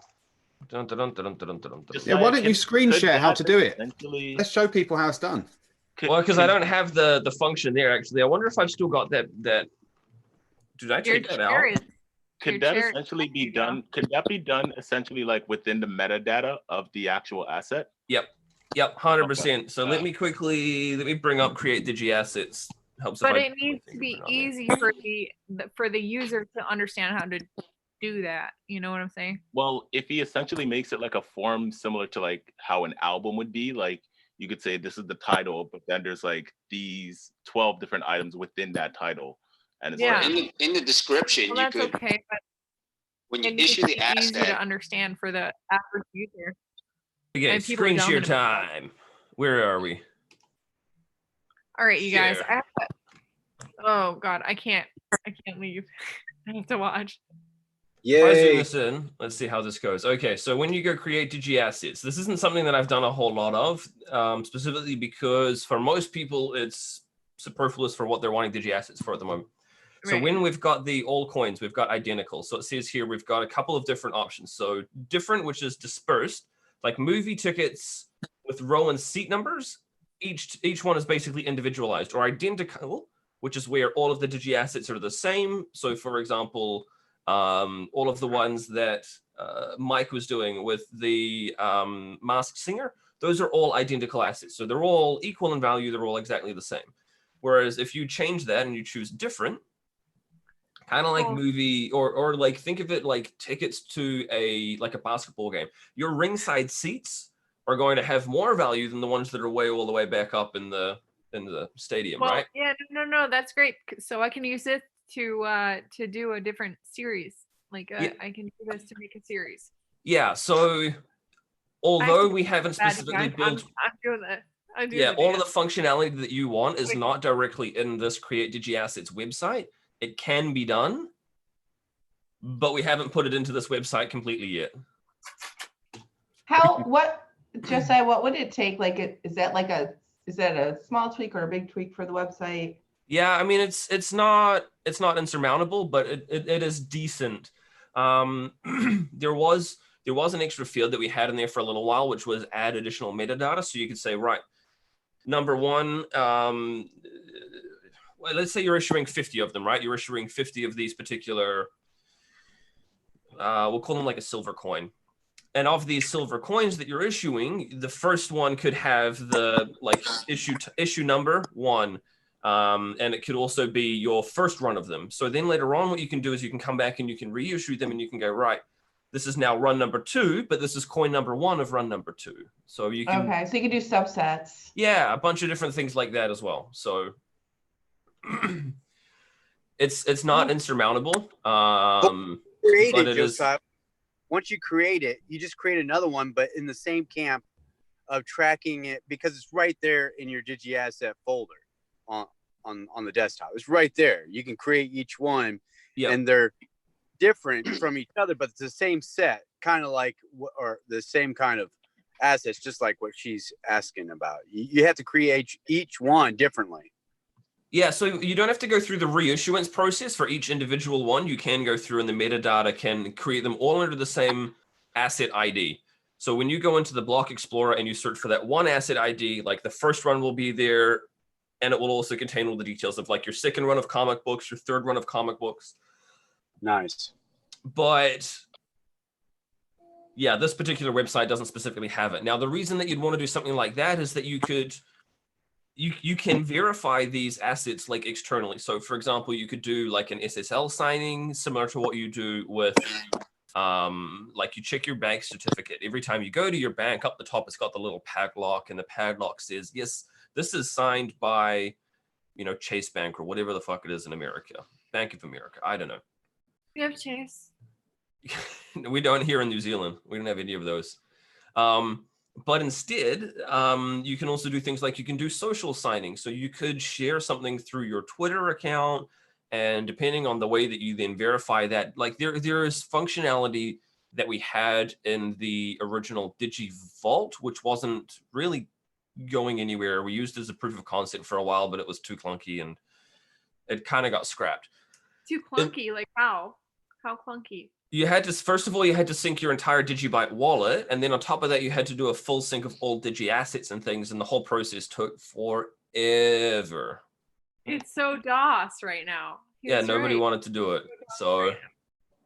Dun, dun, dun, dun, dun, dun, dun, dun. Just yeah, why like, don't you screen could share how that to do it? essentially- Let's show people how it's done. Well, because I don't have the function there actually. I wonder if I've still got that. Did I Your take that out? chair is your Could that chair- essentially be there you go. done? Could that be done essentially like within the metadata of the actual asset? Yep, 100%. So let me bring up create DigiAssets. Helps But if I it needs to be bring it on there. easy for the user to understand how to do that. You know what I'm saying? Well, if he essentially makes it like a form similar to like how an album would be, like you could say this is the title, but then there's like these 12 different items within that title. And it's Yeah. like, In the description, Well, you that's could, okay, but when it you needs issue to the be easy to asset, understand for the average user. Okay, and people screen dumb share and- time. Where are we? All right, you guys. Share. Oh God, I can't leave. I have to watch. If I zoom Yay. this in, let's see how this goes. Okay, so when you go create DigiAssets, this isn't something that I've done a whole lot of, specifically because for most people, it's superfluous for what they're wanting DigiAssets for at the moment. So Right. when we've got the all coins, we've got identical. So it says here, we've got a couple of different options. So different, which is dispersed, like movie tickets with row and seat numbers. Each one is basically individualized, or identical, which is where all of the DigiAssets are the same. So for example, all of the ones that Mike was doing with the Masked Singer, those are all identical assets. So they're all equal in value. They're all exactly the same. Whereas if you change that and you choose different, kind of like Cool. movie or like think of it like tickets to a basketball game, your ringside seats are going to have more value than the ones that are way all the way back up in the stadium, Well, right? yeah, no, that's great. So I can use it to do a different series. Like Yeah. I can do this to make a series. Yeah. So although we haven't specifically built I'm doing that. yeah, all of the functionality that you want is not directly in this Create DigiAssets website. It can be done, but we haven't put it into this website completely yet. Josiah, what would it take? Like, is that a small tweak or a big tweak for the website? Yeah, I mean it's not insurmountable, but it is decent. There was an extra field that we had in there for a little while, which was add additional metadata. So you could say, right, number one, well, let's say you're issuing 50 of them, right? You're issuing 50 of these particular, we'll call them like a silver coin. And of these silver coins that you're issuing, the first one could have the like issue number 1. And it could also be your first run of them. So then later on, what you can do is you can come back and you can reissue them and you can go, right, this is now run number 2, but this is coin number 1 of run number 2. So you can, Okay, so you can do subsets. yeah, a bunch of different things like that as well. So it's not insurmountable. Create but it, it is- Josiah. Once you create it, you just create another one, but in the same camp of tracking it because it's right there in your DigiAsset folder on the desktop. It's right there. You can create each one, yeah. and they're different from each other, but it's the same set, kind of like or the same kind of assets, just like what she's asking about. You have to create each one differently. Yeah, so you don't have to go through the reissuance process for each individual one. You can go through and the metadata can create them all under the same asset ID. So when you go into the Block Explorer and you search for that one asset ID, like the first run will be there, and it will also contain all the details of like your second run of comic books, your third run of comic books. Nice. But yeah, this particular website doesn't specifically have it. Now, the reason that you'd want to do something like that is that you could you can verify these assets like externally. So for example, you could do like an SSL signing similar to what you do with like you check your bank certificate. Every time you go to your bank, up the top it's got the little padlock, and the padlock says, yes, this is signed by, you know, Chase Bank or whatever the fuck it is in America. Bank of America. I don't know. We have Chase. We don't here in New Zealand. We don't have any of those. But instead, you can also do things like you can do social signing. So you could share something through your Twitter account, and depending on the way that you then verify that, like there is functionality that we had in the original DigiVault, which wasn't really going anywhere. We used it as a proof of concept for a while, but it was too clunky and it kind of got scrapped. Too clunky, like how? How clunky? You had to, first of all, you had to sync your entire DigiByte wallet. And then on top of that, you had to do a full sync of all DigiAssets and things. And the whole process took forever. It's so DOS right now. Yeah, nobody wanted to do it. So,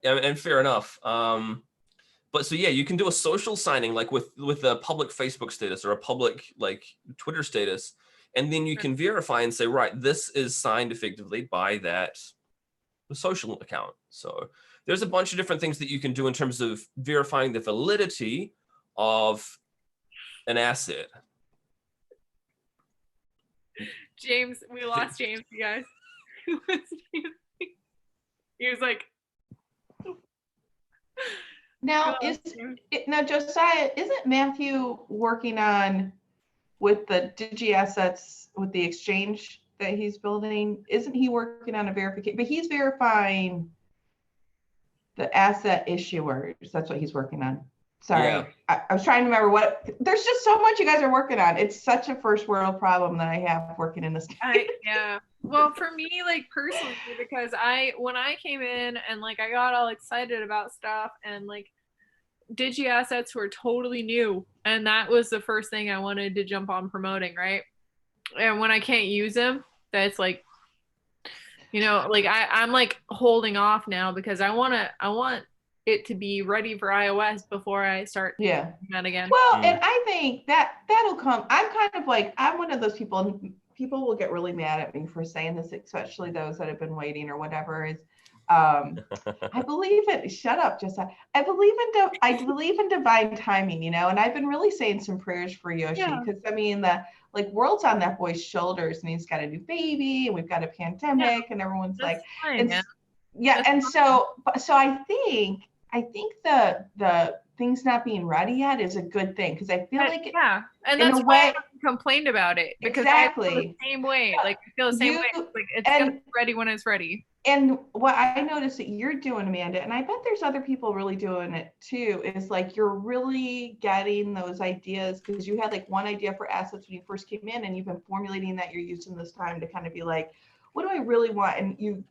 and fair enough. But so, yeah, you can do a social signing like with a public Facebook status or a public like Twitter status. And then you can verify and say, right, this is signed effectively by that social account. So there's a bunch of different things that you can do in terms of verifying the validity of an asset. James, we lost James, you guys. He was like, Now, now Josiah, isn't Matthew working on with the DigiAssets with the exchange that he's building? Isn't he working on a verification? But he's verifying the asset issuers. That's what he's working on. Sorry, Yeah. I was trying to remember what. There's just so much you guys are working on. It's such a first world problem that I have working in this. Yeah. Well, for me, like personally, because when I came in and like I got all excited about stuff, and like DigiAssets were totally new, and that was the first thing I wanted to jump on promoting, right? And when I can't use them, that's like, you know, like I'm like holding off now because I want it to be ready for iOS before I start Yeah. that again. Well, and I think that'll come. I'm kind of like, I'm one of those people. People will get really mad at me for saying this, especially those that have been waiting or whatever. Is I believe it. Shut up, just I believe in divine timing, you know. And I've been really saying some prayers for Yoshi because I mean the like world's on that boy's shoulders, and he's got a new baby, and we've got a pandemic, and everyone's like, fine, yeah. And so I think the things not being ready yet is a good thing because I feel like and that's why I haven't complained about it because exactly I feel the same way. Like I feel the same way. Like it's gonna be ready when it's ready. And what I noticed that you're doing, Amanda, and I bet there's other people really doing it too, is like you're really getting those ideas because you had like one idea for assets when you first came in, and you've been formulating that you're using this time to kind of be like, what do I really want? And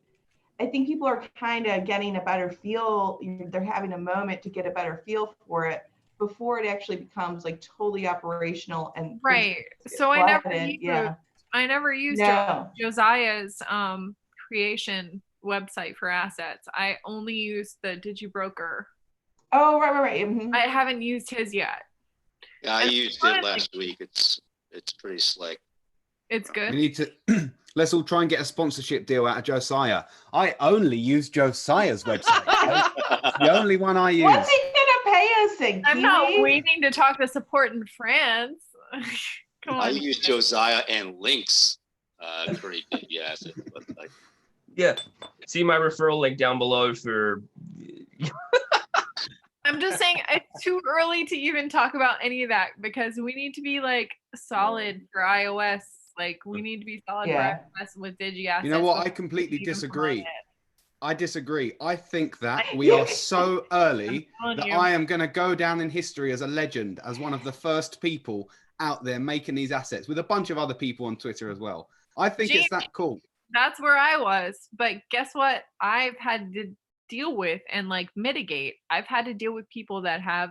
I think people are kind of getting a better feel. They're having a moment to get a better feel for it before it actually becomes like totally operational and right. So I never used Josiah's creation website for assets. I only used the DigiBroker. Oh, right. Mm-hmm. I haven't used his yet. Yeah, I used it last week. It's pretty slick. It's good. We need to let's all try and get a sponsorship deal out of Josiah. I only use Josiah's website. It's the only one I use. What's he gonna pay us in? I'm not waiting to talk to support in France. Come on. I use Josiah and links pretty DigiAssets website. Yeah. See my referral link down below for. I'm just saying it's too early to even talk about any of that because we need to be like solid for iOS. Like we need to be solid for iOS with DigiAssets. You know what? I completely disagree. I disagree. I think that we are so early that I am going to go down in history as a legend, as one of the first people out there making these assets with a bunch of other people on Twitter as well. I think it's that cool. That's where I was. But guess what? I've had to deal with and like mitigate. I've had to deal with people that have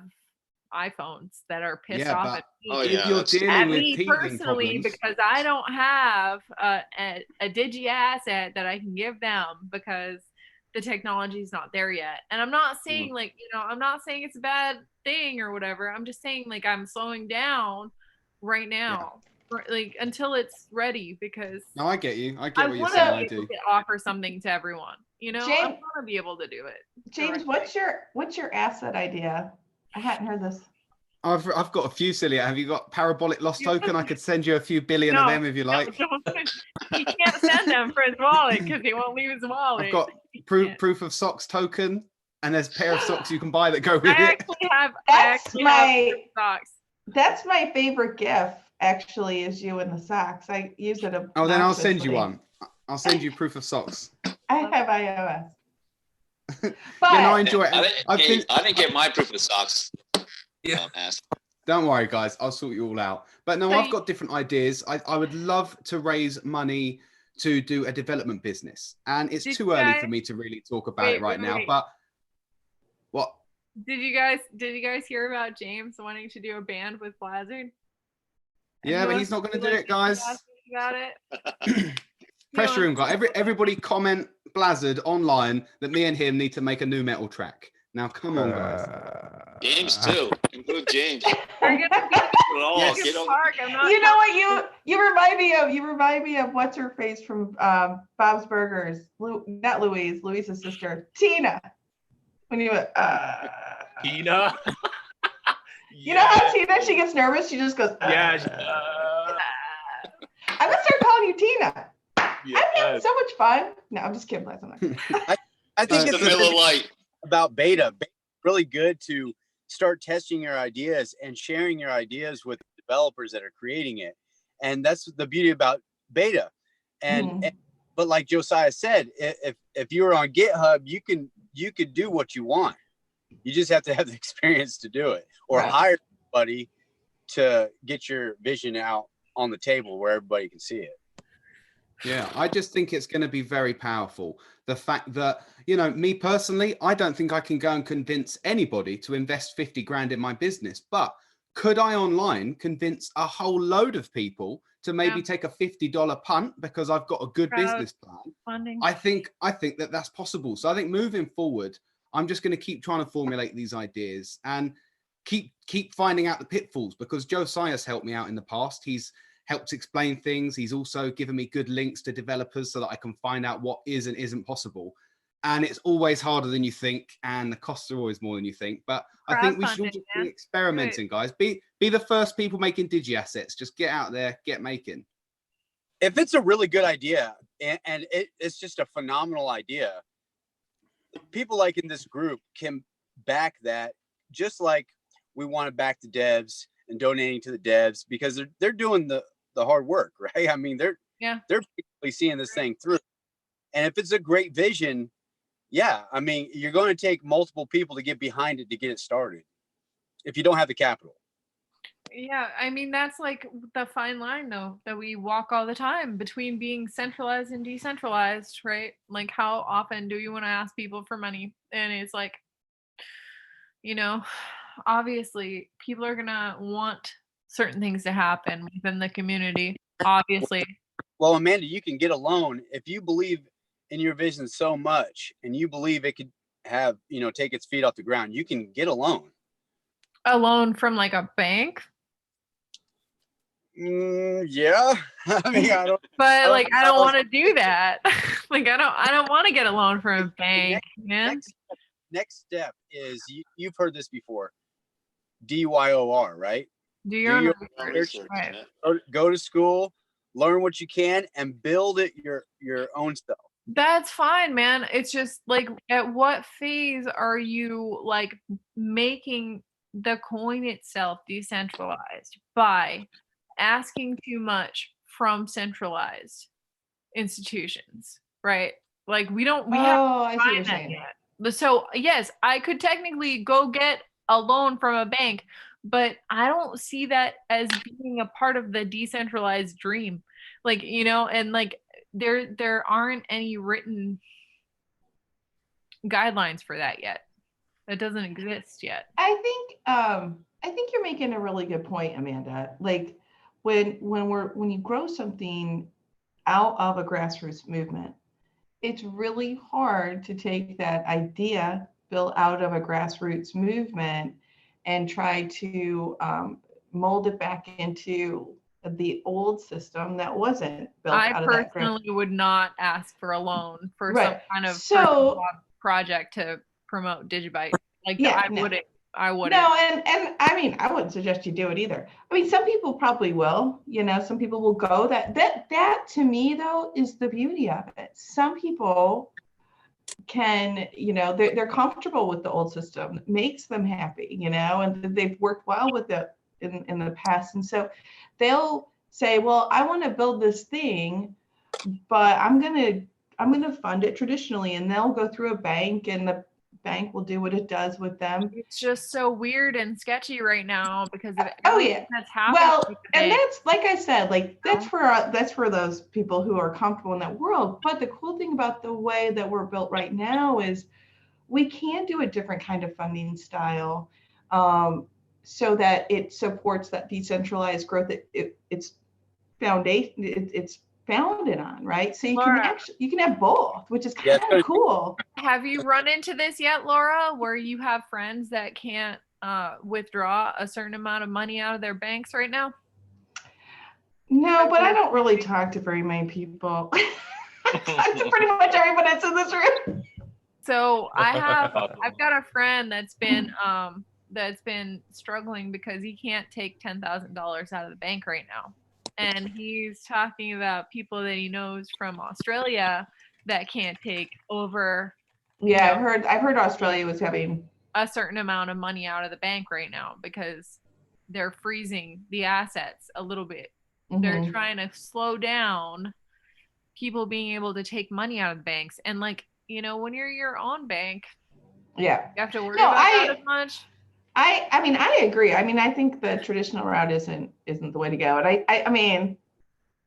iPhones that are pissed off at me. If you're dealing with people personally, because I don't have a DigiAsset that I can give them because the technology is not there yet. And I'm not saying like, you know, I'm not saying it's a bad thing or whatever. I'm just saying like I'm slowing down right now. like until it's ready, because No, I get you. I I get what you're want saying. to I be able do. to offer something to everyone. You know, I James- want to be able to do it. James, what's your asset idea? I hadn't heard this. I've got a few, Celia. Have you got parabolic lost You- token? I could send you a few billion of No, them if you like. He can't send them for his wallet because he won't leave his wallet. I've got proof of socks token, and there's a pair of socks you can buy that go with I it. actually have. That's socks. That's my favorite gift, actually, is you and the socks. I use it. Oh, then I'll send you obnoxiously. one. I'll send you proof of socks. I have iOS. Yeah, no, I But enjoy it. I didn't get my proof of socks. Yeah. Don't worry, guys. I'll sort you all out. But no, So I've got different ideas. I would love to raise money to do a development business. And it's Did too you early guys- for me to really talk about it right now. wait. But what? Did you guys hear about James wanting to do a band with Blizzard? Yeah, but he's not going to do it, guys. Got it. Pressure him, guys. Everybody comment Blizzard online that me and him need to make a new metal track. Now, come on, guys. James too. Include James. We're gonna be Yes. Get on. Park. I'm not you know what you remind me of what's her face from Bob's Burgers? Not Louise, Louise's sister, Tina. When you Tina. you know how Tina, she gets nervous, she just goes. Yeah. I'm gonna start calling you Tina. I'm having Yes. so much fun. No, I'm just kidding. I'm not. I think The it's Miller Lite. about beta. Really good to start testing your ideas and sharing your ideas with developers that are creating it. And that's the beauty about beta. And but like Josiah said, if you were on GitHub, you could do what you want. You just have to have the experience to do it, or Right. hire somebody to get your vision out on the table where everybody can see it. Yeah, I just think it's going to be very powerful. The fact that, you know, me personally, I don't think I can go and convince anybody to invest 50 grand in my business, but could I online convince a whole load of people to maybe take a $50 punt because I've got a good business plan? funding. I think that that's possible. So I think moving forward, I'm just going to keep trying to formulate these ideas and keep finding out the pitfalls, because Josiah's helped me out in the past. He's helped explain things. He's also given me good links to developers so that I can find out what is and isn't possible. And it's always harder than you think, and the costs are always more than you think. But I think we should all just be experimenting, guys. Be the first people making DigiAssets. Just get out there, get making. If it's a really good idea and it's just a phenomenal idea, people like in this group can back that, just like we want to back the devs and donating to the devs, because they're doing the hard work, right? I mean, they're basically seeing this thing through. And if it's a great vision, yeah, I mean, you're going to take multiple people to get behind it to get it started if you don't have the capital. Yeah, I mean, that's like the fine line, though, that we walk all the time between being centralized and decentralized, right? Like, how often do you want to ask people for money? And it's like, you know, obviously, people are going to want certain things to happen within the community, obviously. Well, Amanda, you can get a loan if you believe in your vision so much and you believe it could have, you know, take its feet off the ground. You can get a loan. A loan from like a bank? Yeah. I mean, I don't. But like, I don't want to do that. Like, I don't want to get a loan from a bank, man. Next step is you've heard this before. DYOR, right? Do your own research. Right. Go to school, learn what you can, and build it your own stuff. That's fine, man. It's just like, at what phase are you like making the coin itself decentralized by asking too much from centralized institutions, right? Like, we I see what you're find that saying. yet. But so yes, I could technically go get a loan from a bank, but I don't see that as being a part of the decentralized dream. Like, you know, and like there aren't any written guidelines for that yet. That doesn't exist yet. I think you're making a really good point, Amanda. Like when you grow something out of a grassroots movement, it's really hard to take that idea built out of a grassroots movement and try to mold it back into the old system that wasn't built I out of that grant. personally would not ask for a loan for some Right. kind of So- project to promote DigiByte. Like Yeah, I no. wouldn't. I wouldn't. No, and I mean, I wouldn't suggest you do it either. I mean, some people probably will, some people will go. That to me though is the beauty of it. Some people can, they're comfortable with the old system. It makes them happy, and they've worked well with it in the past. And so they'll say, well, I want to build this thing, but I'm gonna fund it traditionally, and they'll go through a bank, and the bank will do what it does with them. It's just so weird and sketchy right now because of Oh, everything yeah. that's happening. Well, with the and bank. that's like I said, like that's for those people who are comfortable in that world. But the cool thing about the way that we're built right now is we can do a different kind of funding style, so that it supports that decentralized growth. It's foundation. It's founded on, right? So you Laura, can have both, which is Yeah, kind of cool. have you run into this yet, Laura, where you have friends that can't withdraw a certain amount of money out of their banks right now? No, but I don't really talk to very many people. I talk to pretty much everybody that's in this room. So I've got a friend that's been struggling because he can't take $10,000 out of the bank right now. And he's talking about people that he knows from Australia that can't take over. Yeah, I've heard Australia was having a certain amount of money out of the bank right now because they're freezing the assets a little bit. They're trying to slow down people being able to take money out of the banks. And like, when you're your own bank, yeah, you have to worry about that as much. I mean, I agree. I mean, I think the traditional route isn't the way to go. And I mean,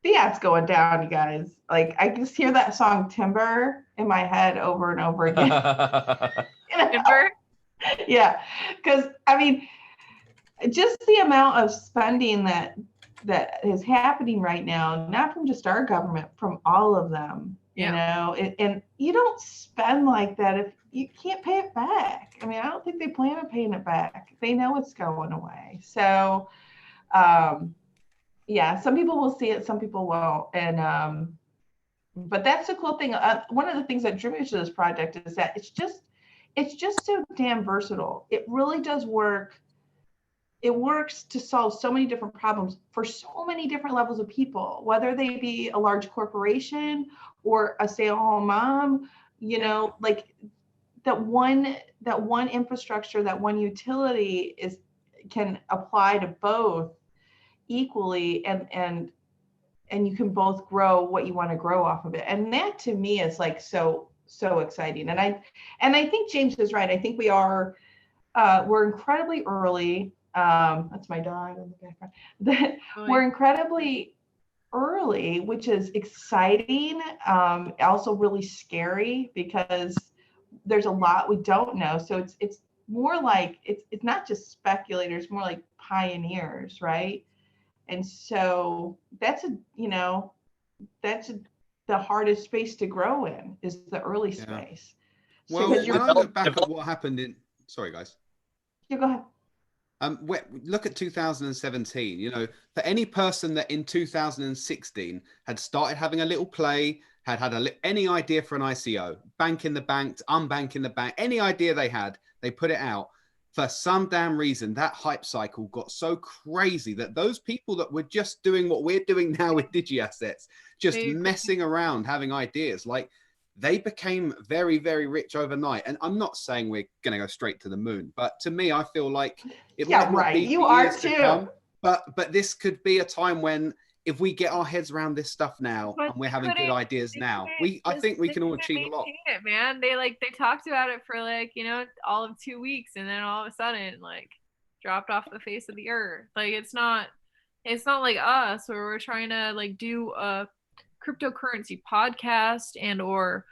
fiat's going down, you guys. Like, I just hear that song Timber in my head over and over again. Timber? Yeah, because I mean, just the amount of spending that is happening right now, not from just our government, from all of them. And you don't spend like that if you can't pay it back. I mean, I don't think they plan on paying it back. They know it's going away. So, yeah, some people will see it, some people won't. And, but that's the cool thing. One of the things that drew me to this project is that it's just so damn versatile. It really does work. It works to solve so many different problems for so many different levels of people, whether they be a large corporation or a stay-at-home mom, like that one infrastructure, that one utility can apply to both equally, and you can both grow what you want to grow off of it. And that to me is like so exciting. And I think James is right. I think we're incredibly early. That's my dog in the background. We're incredibly early, which is exciting, also really scary because there's a lot we don't know. So it's more like it's not just speculators, more like pioneers, right? And so that's the hardest space to grow in, is the early space. Well, when I look back at what happened sorry guys. Yeah, go ahead. Look at 2017, for any person that in 2016 had started having a little play, had any idea for an ICO, banking the bank, unbanking the bank, any idea they had, they put it out. For some damn reason, that hype cycle got so crazy that those people that were just doing what we're doing now with DigiAssets, just messing around, having ideas, like they became very, very rich overnight. And I'm not saying we're going to go straight to the moon, but to me, I feel like it might not be you for are years too. to come, but this could be a time when, if we get our heads around this stuff now, and we're having good ideas now, I think we can all achieve a lot. It, man. They talked about it for all of 2 weeks, and then all of a sudden dropped off the face of the earth. Like it's not like us where we're trying to do a cryptocurrency podcast and or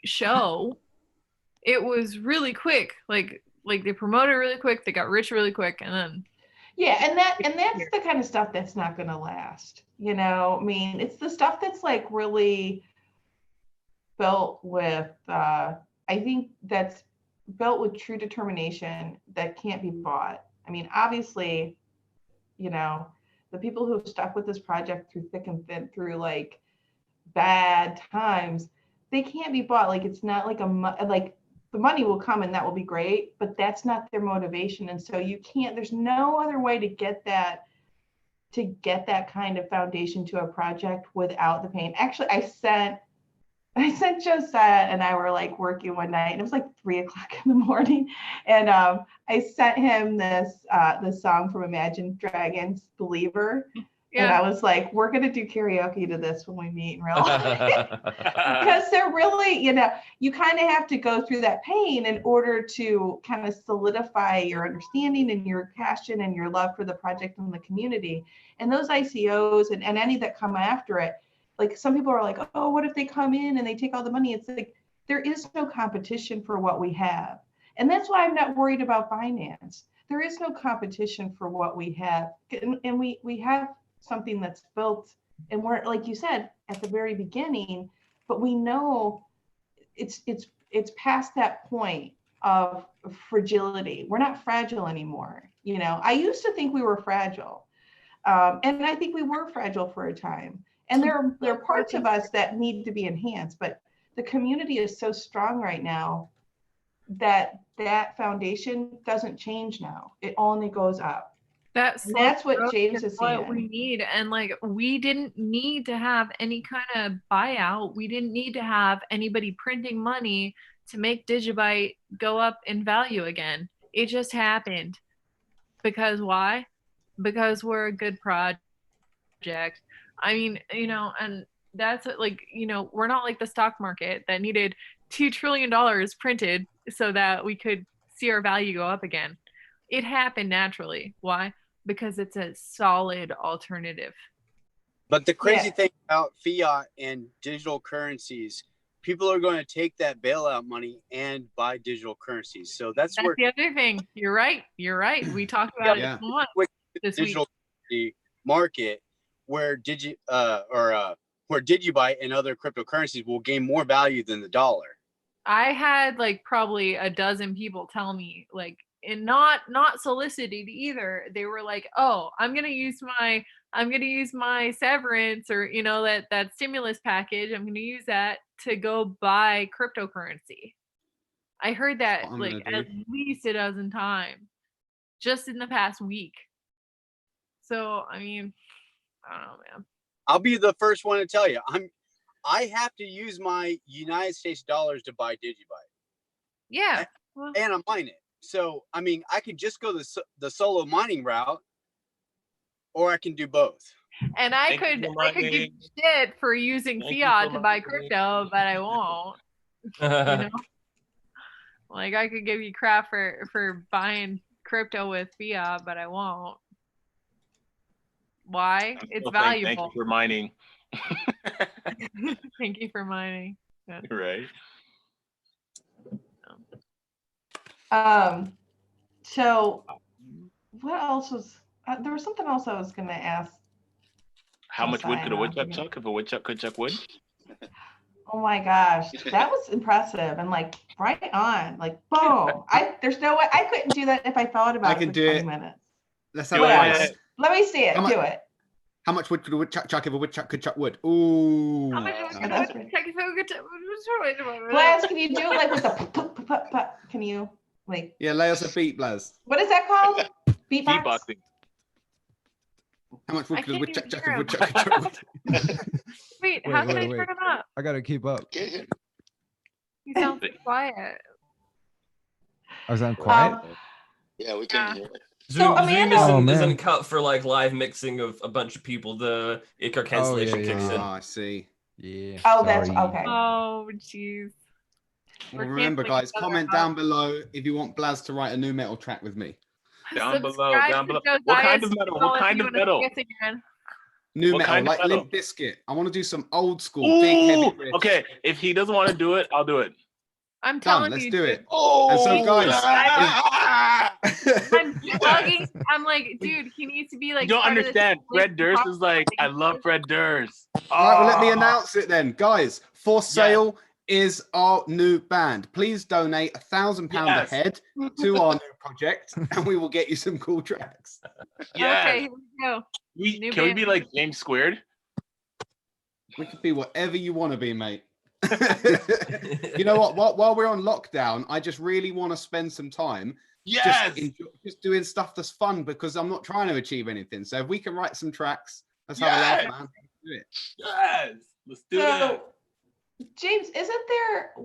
show. It was really quick. Like they promoted really quick, they got rich really quick, and then and that's the kind of stuff that's not going to last. I mean, it's the stuff that's really built with I think that's built with true determination that can't be bought. I mean, obviously, the the people who stuck with this project through thick and thin, through like bad times, they can't be bought. Like it's not like like the money will come and that will be great, but that's not their motivation. And so you can't, there's no other way to get that kind of foundation to a project without the pain. Actually, I sent Josiah and I were like working one night and it was like 3:00 in the morning. And I sent him this song from Imagine Dragons, Believer. And I was like, we're going to do karaoke to this when we meet in real life. Because they're really, you kind of have to go through that pain in order to kind of solidify your understanding and your passion and your love for the project and the community. And those ICOs and any that come after it, like some people are like, oh, what if they come in and they take all the money? It's like, there is no competition for what we have. And that's why I'm not worried about finance. There is no competition for what we have. And we have something that's built, and we're, like you said at the very beginning, but we know it's past that point of fragility. We're not fragile anymore. I used to think we were fragile, and I think we were fragile for a time. And there are parts of us that need to be enhanced, but the community is so strong right now that foundation doesn't change now. It only goes up. That's what James is saying. What we need. And like, we didn't need to have any kind of buyout. We didn't need to have anybody printing money to make DigiByte go up in value again. It just happened. Because why? Because we're a good project. I mean, and that's like, we're not like the stock market that needed $2 trillion printed so that we could see our value go up again. It happened naturally. Why? Because it's a solid alternative. But the crazy thing about fiat and digital currencies, people are going to take that bailout money and buy digital currencies. So that's where the other thing. You're right. We talked about it once this digital week. Market where where DigiByte and other cryptocurrencies will gain more value than the dollar. I had like probably a dozen people tell me, like, and not solicited either. They were like, "Oh, I'm gonna use my severance or that stimulus package. I'm gonna use that to go buy cryptocurrency." I heard that like at least a dozen times just in the past week. So I mean, I don't know, man. I'll be the first one to tell you, I have to use my United States dollars to buy DigiByte. Yeah, and I mine it. So, I mean, I could just go the solo mining route, or I can do both. And I could give shit for using fiat to buy crypto, but I won't. Like I could give you crap for buying crypto with fiat, but I won't. Why? It's valuable. Thank you for mining. Thank you for mining. Yeah. Right. So what else was there was something else I was gonna ask. How much wood could a woodchuck chuck if a woodchuck could chuck wood? Oh my gosh, that was impressive and like right on, like boom. There's no way I couldn't do that if I thought about it for 20 minutes. Let's have it. Let me see it. Do it. How much wood could a woodchuck chuck if a woodchuck could chuck wood? Ooh. How much wood could a woodchuck chuck if a woodchuck? Blaz, can you do it like with the can you like? Yeah, lay us a beat, Blaz. What is that called? Beatboxing. How much wood could a woodchuck chuck if a woodchuck could chuck wood? Wait, how can I turn him up? I gotta keep up. You sound quiet. I sound quiet? Yeah, we can hear it. Zoom isn't cut for like live mixing of a bunch of people. The Icar cancellation kicks in. Oh, I see. Yeah. That's okay. Oh, jeez. Well, remember, guys, comment down below if you want Blaz to write a new metal track with me. Down below. What kind of metal? What kind of metal? New metal, like Limp Bizkit. I want to do some old school, big, heavy riffs. Okay, if he doesn't want to do it, I'll do it. I'm telling you. Let's do it. And so, guys, I'm bugging. I'm like, dude, he needs to be like. You don't understand. Fred Durst is like, I love Fred Durst. All right, well, let me announce it then, guys. For sale is our new band. Please donate £1,000 a head to our new project, and we will get you some cool tracks. Yes. Okay, here we go. New Can we be band. like James Squared? We could be whatever you want to be, mate. You know what? While we're on lockdown, I just really want to spend some time Yes. just doing stuff that's fun because I'm not trying to achieve anything. So if we can write some tracks, let's have a Yes. laugh, man. Let's do it. Yes. Let's do that. So, James,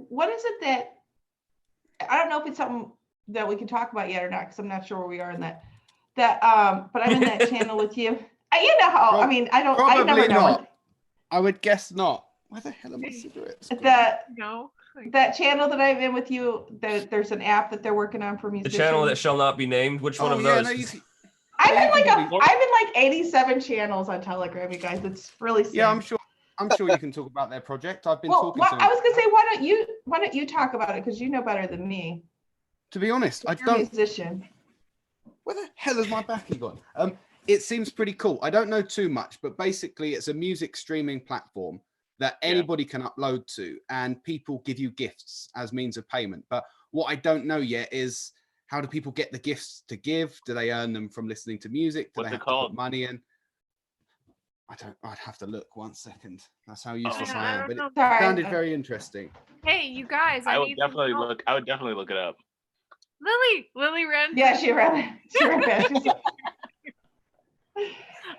what is it that, I don't know if it's something that we can talk about yet or not, because I'm not sure where we are in that, but I'm in that channel with you. You know how, I mean, I Probably never know. not. I would guess not. Where the hell am I cigarettes? That channel that I'm in with you, there's an app that they're working on for The musicians. channel that shall not be named. Which one of those? No, I'm in like 87 channels on Telegram, you guys. It's really sad. Yeah, I'm sure you can talk about their project. I've been talking to them. I was gonna say, why don't you talk about it, because you know better than me. To be honest, You're a musician. Where the hell has my backy gone? It seems pretty cool. I don't know too much, but basically it's a music streaming platform that anybody can upload to, and people give you gifts as means of payment. But what I don't know yet is, how do people get the gifts to give? Do they earn them from listening to music? Do they have to put money in? I'd have to look 1 second. That's how useless I am. But it sounded very interesting. Hey, you guys, I would definitely look it up. Lily ran. Yeah, she ran fast.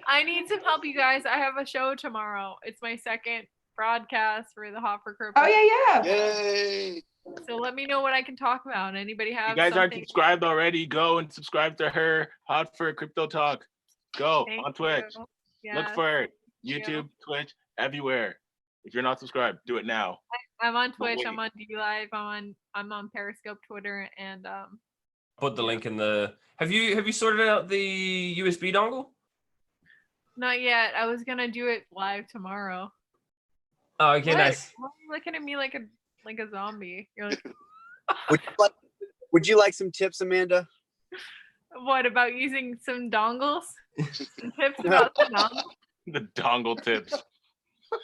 I need some help, you guys. I have a show tomorrow. It's my second broadcast for the Hot for Crypto. Oh yeah. Yay! So let me know what I can talk about. Anybody have? You guys aren't something? subscribed already? Go and subscribe to her. Hot for Crypto Talk. Go on Twitch. Look for it. YouTube, Twitch, everywhere. If you're not subscribed, do it now. I'm on Twitch. I'm on DLive. I'm on Periscope, Twitter, and Put the link in the. Have you sorted out the USB dongle? Not yet. I was gonna do it live tomorrow. Oh, okay, nice. Why are you looking at me like a zombie? You're like, Would you like some tips, Amanda? what about using some dongles? Some tips about the dongles? The dongle tips.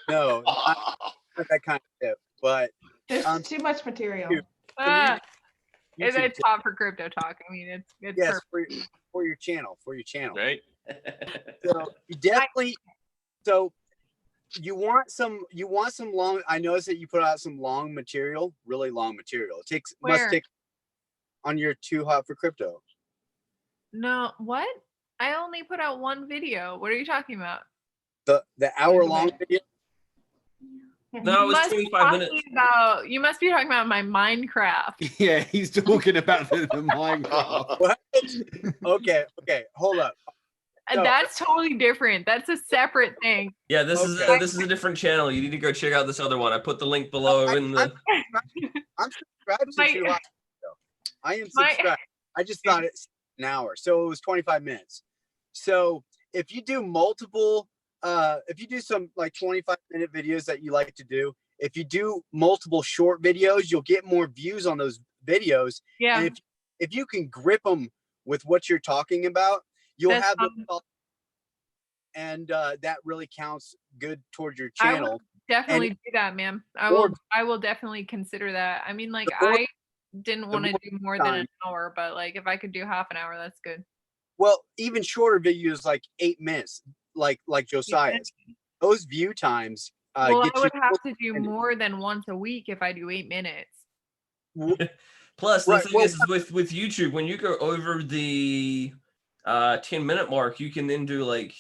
No, not that kind of tip, but there's too much material. It's Hot for Crypto Talk. I mean, it's yes, for your channel, right? So you definitely, so you want some long. I noticed that you put out some long material, really long material. It must take on your Too Hot for Crypto. No, what? I only put out one video. What are you talking about? The hour-long video. No, it was 25 minutes. You must be talking about my Minecraft. Yeah, he's talking about the Minecraft. What? Okay, hold up. No. That's totally different. That's a separate thing. Yeah, this is a different channel. You need to go check out this other one. I put the link below in the. I'm subscribed to Too Hot. I am subscribed. I just thought it's an hour, so it was 25 minutes. So if you do multiple, if you do some like 25-minute videos that you like to do, if you do multiple short videos, you'll get more views on those videos. Yeah. And if you can grip them with what you're talking about, you'll have them, and that really counts good towards your channel. I will definitely do that, man. I will definitely consider that. I mean, like, I didn't want to do more than an hour, but like if I could do half an hour, that's good. Well, even shorter videos, like 8 minutes, like Josiah's, those view times. Well, I would have to do more than once a week if I do 8 minutes. Plus, the thing is with YouTube, when you go over the 10-minute mark, you can then do like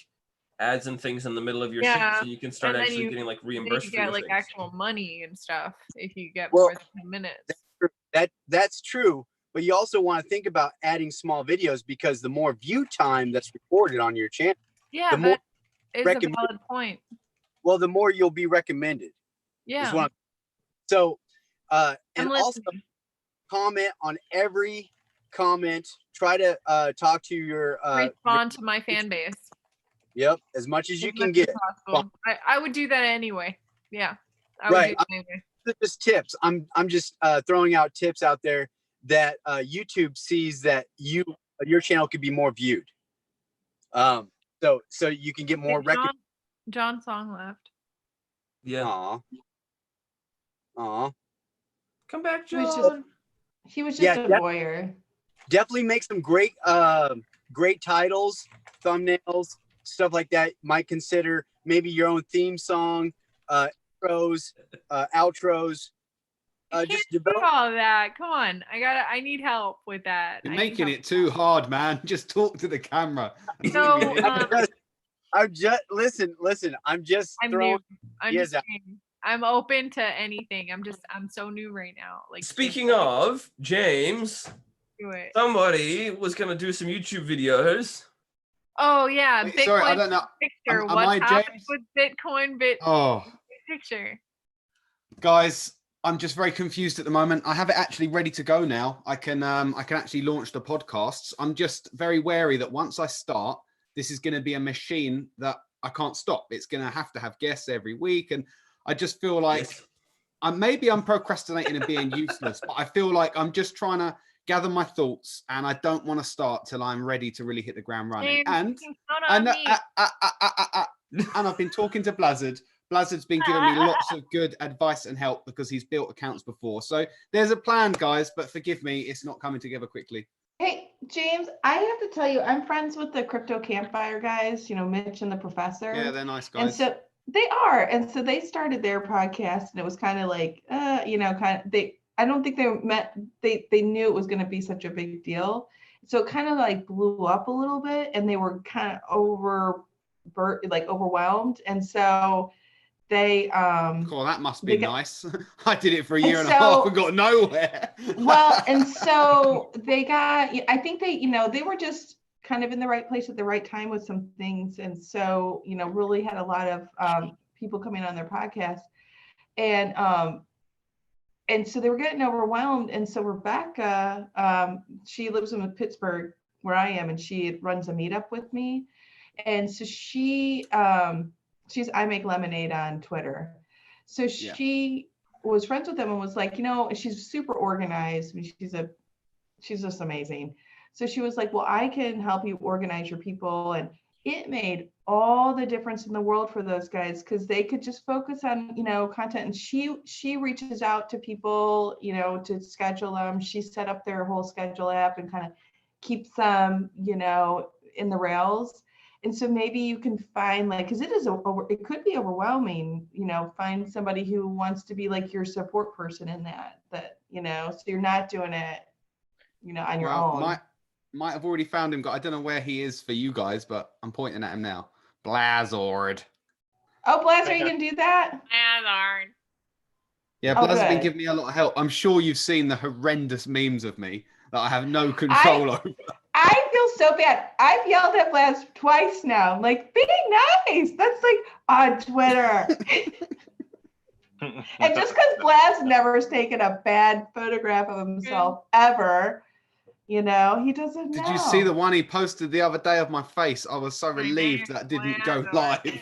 ads and things in the middle of your shoot, so you can start actually getting like reimbursed. You get like things. actual money and stuff if you get more than 10 minutes. That's true, but you also want to think about adding small videos, because the more view time that's recorded on your channel, yeah, that is a valid point. Well, the more you'll be recommended. Yeah. So, and also comment on every comment. Try to talk to your respond to my fan base. Yep, as much as you can get. I would do that anyway. Yeah, I would do that anyway. Just tips. I'm just throwing out tips out there that YouTube sees that your channel could be more viewed. So you can get more John Song left. Yeah. Aw. Come back, John. He was just a voyeur. Definitely make some great titles, thumbnails, stuff like that. Might consider maybe your own theme song, intros, outros. I can't Just do develop. all that. Come on, I need help with that. You're I need making help it too hard, man. Just talk to the camera. That's So, all we need. I'm just listen. I'm just I'm throwing. new. I'm Yes, just saying. I'm open to anything. I'm so new right now. Like Speaking of, James, do it. somebody was gonna do some YouTube videos. Oh yeah, Wait, Bitcoin sorry, I don't know. picture. Am What's I happened James? with Bitcoin Oh, picture? guys, I'm just very confused at the moment. I have it actually ready to go now. I can actually launch the podcasts. I'm just very wary that once I start, this is going to be a machine that I can't stop. It's going to have guests every week, and I just feel like maybe I'm procrastinating and being useless, but I feel like I'm just trying to gather my thoughts, and I don't want to start till I'm ready to really hit the ground running. James, And and I've been talking to Blizzard. Blizzard's been giving me lots of good advice and help because he's built accounts before. So there's a plan, guys, but forgive me, it's not coming together quickly. Hey, James, I have to tell you, I'm friends with the Crypto Campfire guys, Mitch and the professor. Yeah, they're nice guys. And so they are. And so they started their podcast, and it was kind of like, I don't think they knew it was going to be such a big deal. So it kind of like blew up a little bit, and they were kind of overwhelmed. And so they cool, that must be nice. I did it for a year and a so, half and got nowhere. Well, and so they got, I think they were just kind of in the right place at the right time with some things. And so, really had a lot of people coming on their podcast. And so they were getting overwhelmed. And so Rebecca, she lives in Pittsburgh where I am, and she runs a meetup with me. And so she's I Make Lemonade on Twitter. So she was friends with them and was like, she's super organized. I mean, she's just amazing. So she was like, well, I can help you organize your people. And it made all the difference in the world for those guys, because they could just focus on, content. And she reaches out to people, to schedule them. She set up their whole schedule app and kind of keeps them, in the rails. And so maybe you can find because it could be overwhelming, find somebody who wants to be like your support person in that, so you're not doing it, on your own. Might have already found him. I don't know where he is for you guys, but I'm pointing at him now. Blazord. Oh, Blazord, you can do that? Blazord. Yeah, Blazord's been giving me a lot of help. I'm sure you've seen the horrendous memes of me that I have no control over. I feel so bad. I've yelled at Blaz twice now. Like, be nice. That's like on Twitter. And just because Blaz never has taken a bad photograph of himself ever, he doesn't know. Did you see the one he posted the other day of my face? I was so relieved that didn't go live.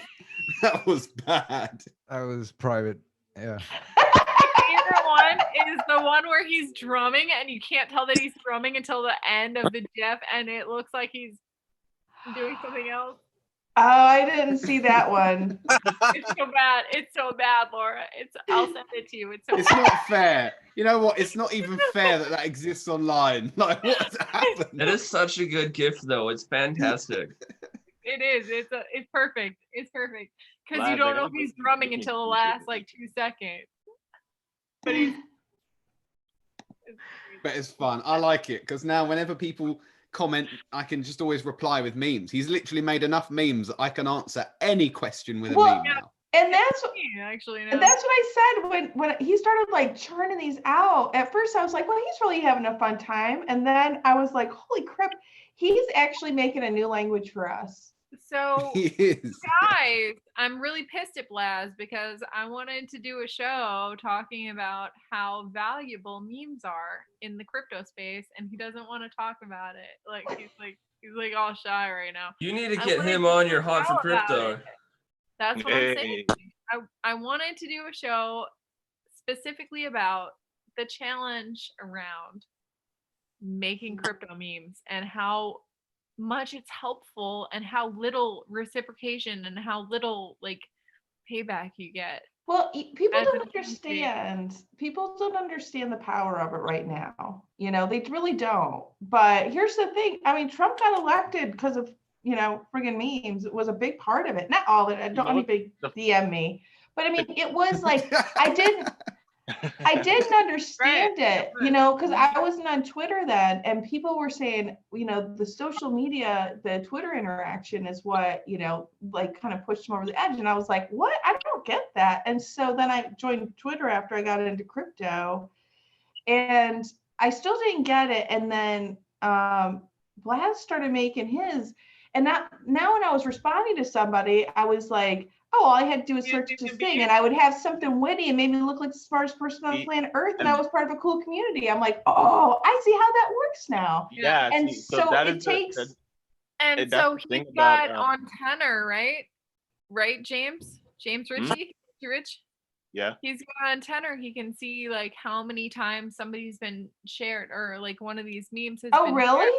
That was bad. That was private. Yeah. Favorite one is the one where he's drumming and you can't tell that he's drumming until the end of the GIF, and it looks like he's doing something else. Oh, I didn't see that one. It's so bad. It's so bad, Laura. I'll send it to you. It's bad. Not fair. You know what? It's not even fair that exists online. Like, what's happened? That is such a good gift, though. It's fantastic. It is. It's perfect. It's perfect. Because you don't know if he's drumming until the last 2 seconds. But it's fun. I like it because now whenever people comment, I can just always reply with memes. He's literally made enough memes that I can answer any question with a meme now. And that's actually, and that's what I said when he started churning these out. At first I was like, well, he's really having a fun time. And then I was like, holy crap, he's actually making a new language for us. So He is. guys, I'm really pissed at Blaz because I wanted to do a show talking about how valuable memes are in the crypto space, and he doesn't want to talk about it. He's all shy right now. You need to get him on your Hot for Crypto. That's what I'm saying. I wanted to do a show specifically about the challenge around making crypto memes and how much it's helpful and how little reciprocation and how little payback you get. Well, people don't understand. People don't understand the power of it right now. They really don't. But here's the thing. I mean, Trump got elected because of friggin' memes was a big part of it. Not all of it. Don't anybody DM me. But I mean, it was like, I didn't understand it, because I wasn't on Twitter then, and people were saying, the social media, the Twitter interaction is what, like kind of pushed them over the edge. And I was like, what? I don't get that. And so then I joined Twitter after I got into crypto, and I still didn't get it. And then Blaz started making his, and now when I was responding to somebody, I was like, oh, all I had to do was search this thing, and I would have something witty and made me look like the smartest person on planet Earth, and I was part of a cool community. I'm like, oh, I see how that works now. Yeah. And so that it is takes. And so he got on tenor, right? Right, James? James Ritchie? Rich? Yeah. He's got on tenor. He can see like how many times somebody's been shared, or like one of these memes has been really?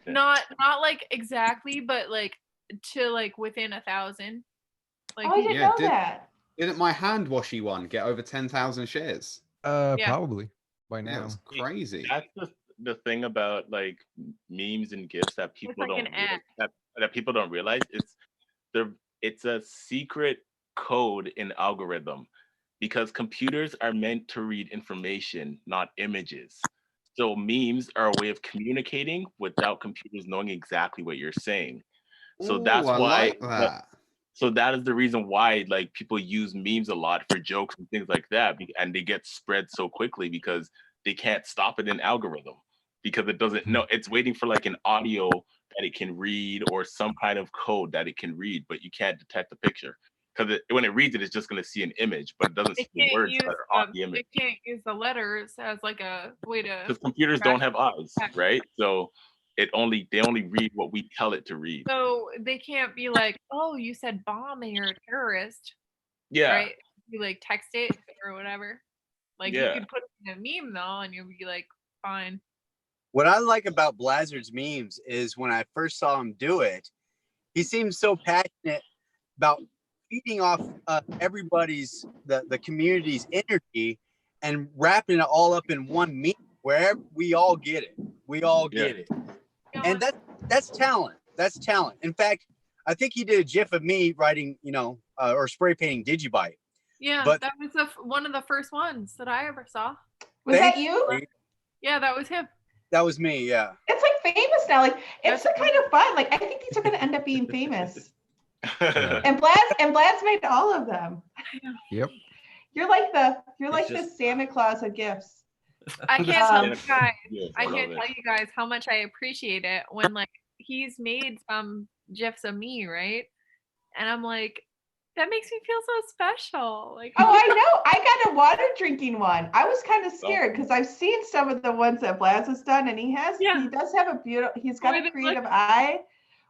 Shared. Not like exactly, but like to like within 1,000. Like, I didn't know that. Didn't my hand washy one get over 10,000 shares? Probably by now. Yeah, it's crazy. That's the thing about like memes and GIFs that people don't that people don't realize. It's a secret code in algorithm, because computers are meant to read information, not images. So memes are a way of communicating without computers knowing exactly what you're saying. So that's why. Like that. So that is the reason why like people use memes a lot for jokes and things like that, and they get spread so quickly because they can't stop it in algorithm, because it doesn't know, it's waiting for like an audio that it can read or some kind of code that it can read, but you can't detect the picture, because when it reads it, it's just going to see an image, but it doesn't see the words that are on the image. It can't use the letters as like a way to, because computers don't have eyes, right? So they only read what we tell it to read. So they can't be like, oh, you said bomb and you're a terrorist. Yeah. Right? You like text it or whatever. Like you could put it in a meme though, and you'll be like, fine. What I like about Blizzard's memes is when I first saw him do it, he seems so passionate about feeding off everybody's, the community's energy and wrapping it all up in one meme where we all get it. We all get it. And that's talent. That's talent. In fact, I think he did a GIF of me writing, or spray painting DigiByte. Yeah, but that was one of the first ones that I ever saw. Was that you? Yeah, that was him. That was me, yeah. It's like famous now. Like it's kind of fun. Like I think these are going to end up being famous. And Blad's made all of them. Yep. You're like the Santa Claus of gifts. I can't tell you guys. I can't tell you guys how much I appreciate it when like he's made some GIFs of me, right? And I'm like, that makes me feel so special. Like, oh, I know. I got a water drinking one. I was kind of scared because I've seen some of the ones that Blaz has done, and he does have a beautiful. He's got a creative eye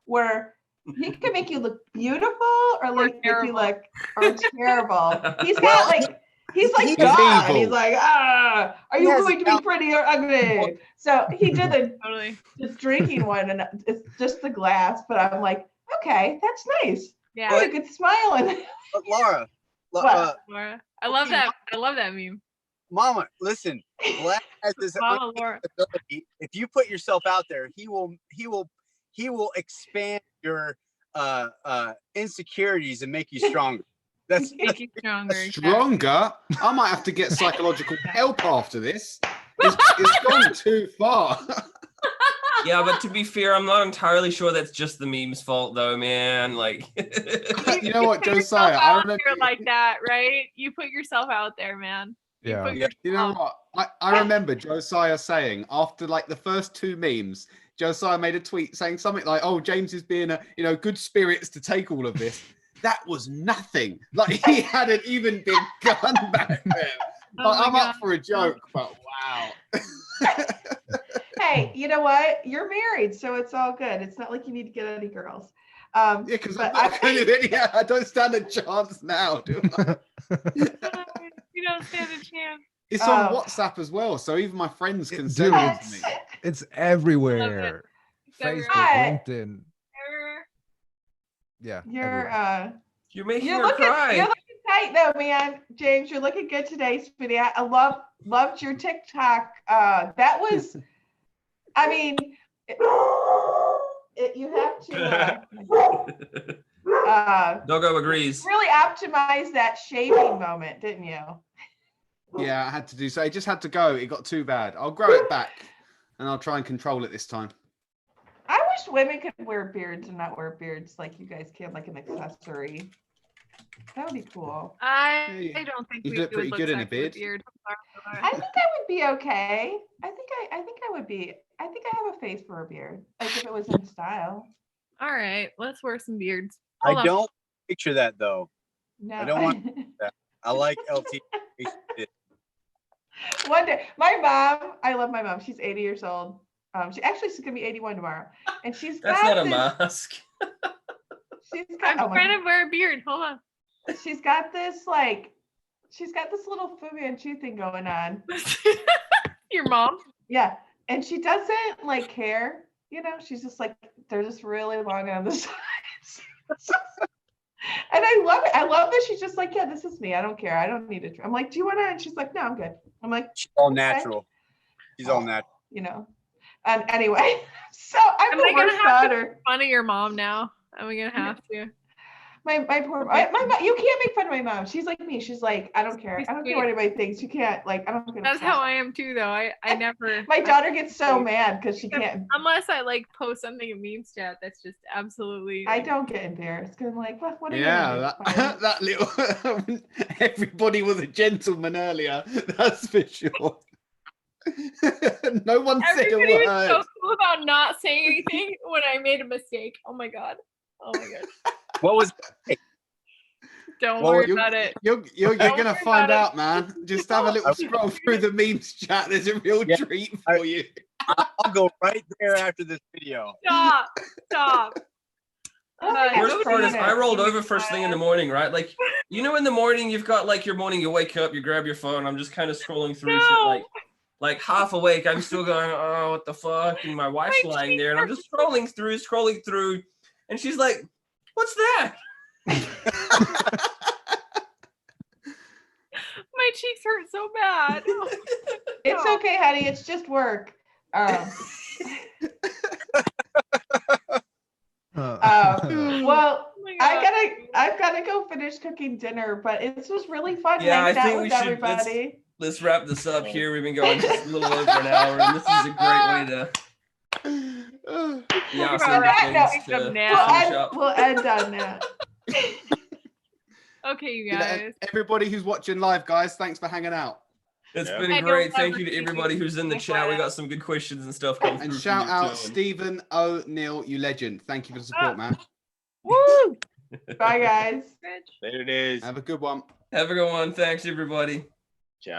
where he can make you look beautiful or like make you look or terrible. He's got like. He's like God. Evil. He's like, are you going to be pretty or ugly? So he did the drinking one, and it's just the glass. But I'm like, okay, that's nice. Yeah, oh, you could smile. But Laura, Laura, I love that. I love that meme. Mama, listen, Black has this ability. If you put yourself out there, he will expand your insecurities and make you stronger. That's stronger. I might have to get psychological help after this. It's gone too far. Yeah, but to be fair, I'm not entirely sure that's just the meme's fault, though, man. Like, you know what, Josiah? I remember like that, right? You put yourself out there, man. Yeah. You know what? I remember Josiah saying after like the first two memes, Josiah made a tweet saying something like, "Oh, James is being good spirits to take all of this." That was nothing. Like he hadn't even begun back then. I'm up for a joke, but wow. Hey, you know what? You're married, so it's all good. It's not like you need to get any girls. Yeah, because I don't stand a chance now, do I? You don't stand a chance. It's on WhatsApp as well, so even my friends can send it to me. It's everywhere. Facebook, LinkedIn. Yeah. You're making her cry. You're looking tight though, man. James, you're looking good today, Spinny. I loved your TikTok. That was, I mean, you have to Doggo agrees. really optimize that shaving moment, didn't you? Yeah, I had to do so. It just had to go. It got too bad. I'll grow it back, and I'll try and control it this time. I wish women could wear beards and not wear beards like you guys can, like an accessory. That would be cool. I don't think You we look would pretty good in a sexy with beard. I think I would be okay. I think I would be. I think I have a face for a beard. Like if it was in style. All right, let's wear some beards. I don't picture that though. No. I don't want that. I like LT. One day, my mom, I love my mom. She's 80 years old. She's gonna be 81 tomorrow, and she's That's got not a this, mask. I'm trying to wear a beard. Hold on. She's got this little Fu Manchu thing going on. Your mom? Yeah, and she doesn't like care. You know, she's just like they're just really long on the sides. And I love it. I love that she's just like, yeah, this is me. I don't care. I don't need it. I'm like, do you want to? And she's like, no, I'm good. I'm like, she's all okay. natural. She's all natural. You know. And anyway, so I'm Am I the gonna worst have daughter. to make fun of your mom now? Am I gonna have to? My poor my mom. You can't make fun of my mom. She's like me. She's like, I don't care. I don't care what anybody thinks. You can't like. I don't get That's upset. how I am too, though. I never. My daughter gets so mad because she can't. Unless I like post something in memes chat, that's just absolutely. I don't get embarrassed because I'm like, what are you Yeah, gonna do? that little. Everybody was a gentleman earlier. That's for sure. No one said a Everybody was word. so cool about not saying anything when I made a mistake. Oh my god. Oh my god. What was? Don't Well, worry about it. You're Don't gonna worry find about out, man. Just have a little scroll through the memes chat. There's a real treat for you. I'll go right there after this video. Stop. Worst part is I rolled over first thing in the morning, right? Like, you know, in the morning you've got like your morning, you wake up, you grab your phone. I'm just kind of scrolling through shit, like half awake. I'm still going, oh, what the fuck? And my wife's lying there, and I'm just scrolling through, and she's like, what's that? My cheeks hurt so bad. It's okay, honey. It's just work. Well, I've gotta go finish cooking dinner, but it was really fun Yeah, I hanging out think we with should. everybody. Let's wrap this up here. We've been going just a little over an hour, and this is a great way to. Yeah, We'll end on that. Okay, you guys. Everybody who's watching live, guys, thanks for hanging out. It's been great. Thank you to everybody who's in the chat. We got some good questions and stuff coming through. And shout out Stephen O'Neill, you legend. Thank you for the support, man. Woo! Bye, guys. There it is. Have a good one. Have a good one. Thanks, everybody. Ciao.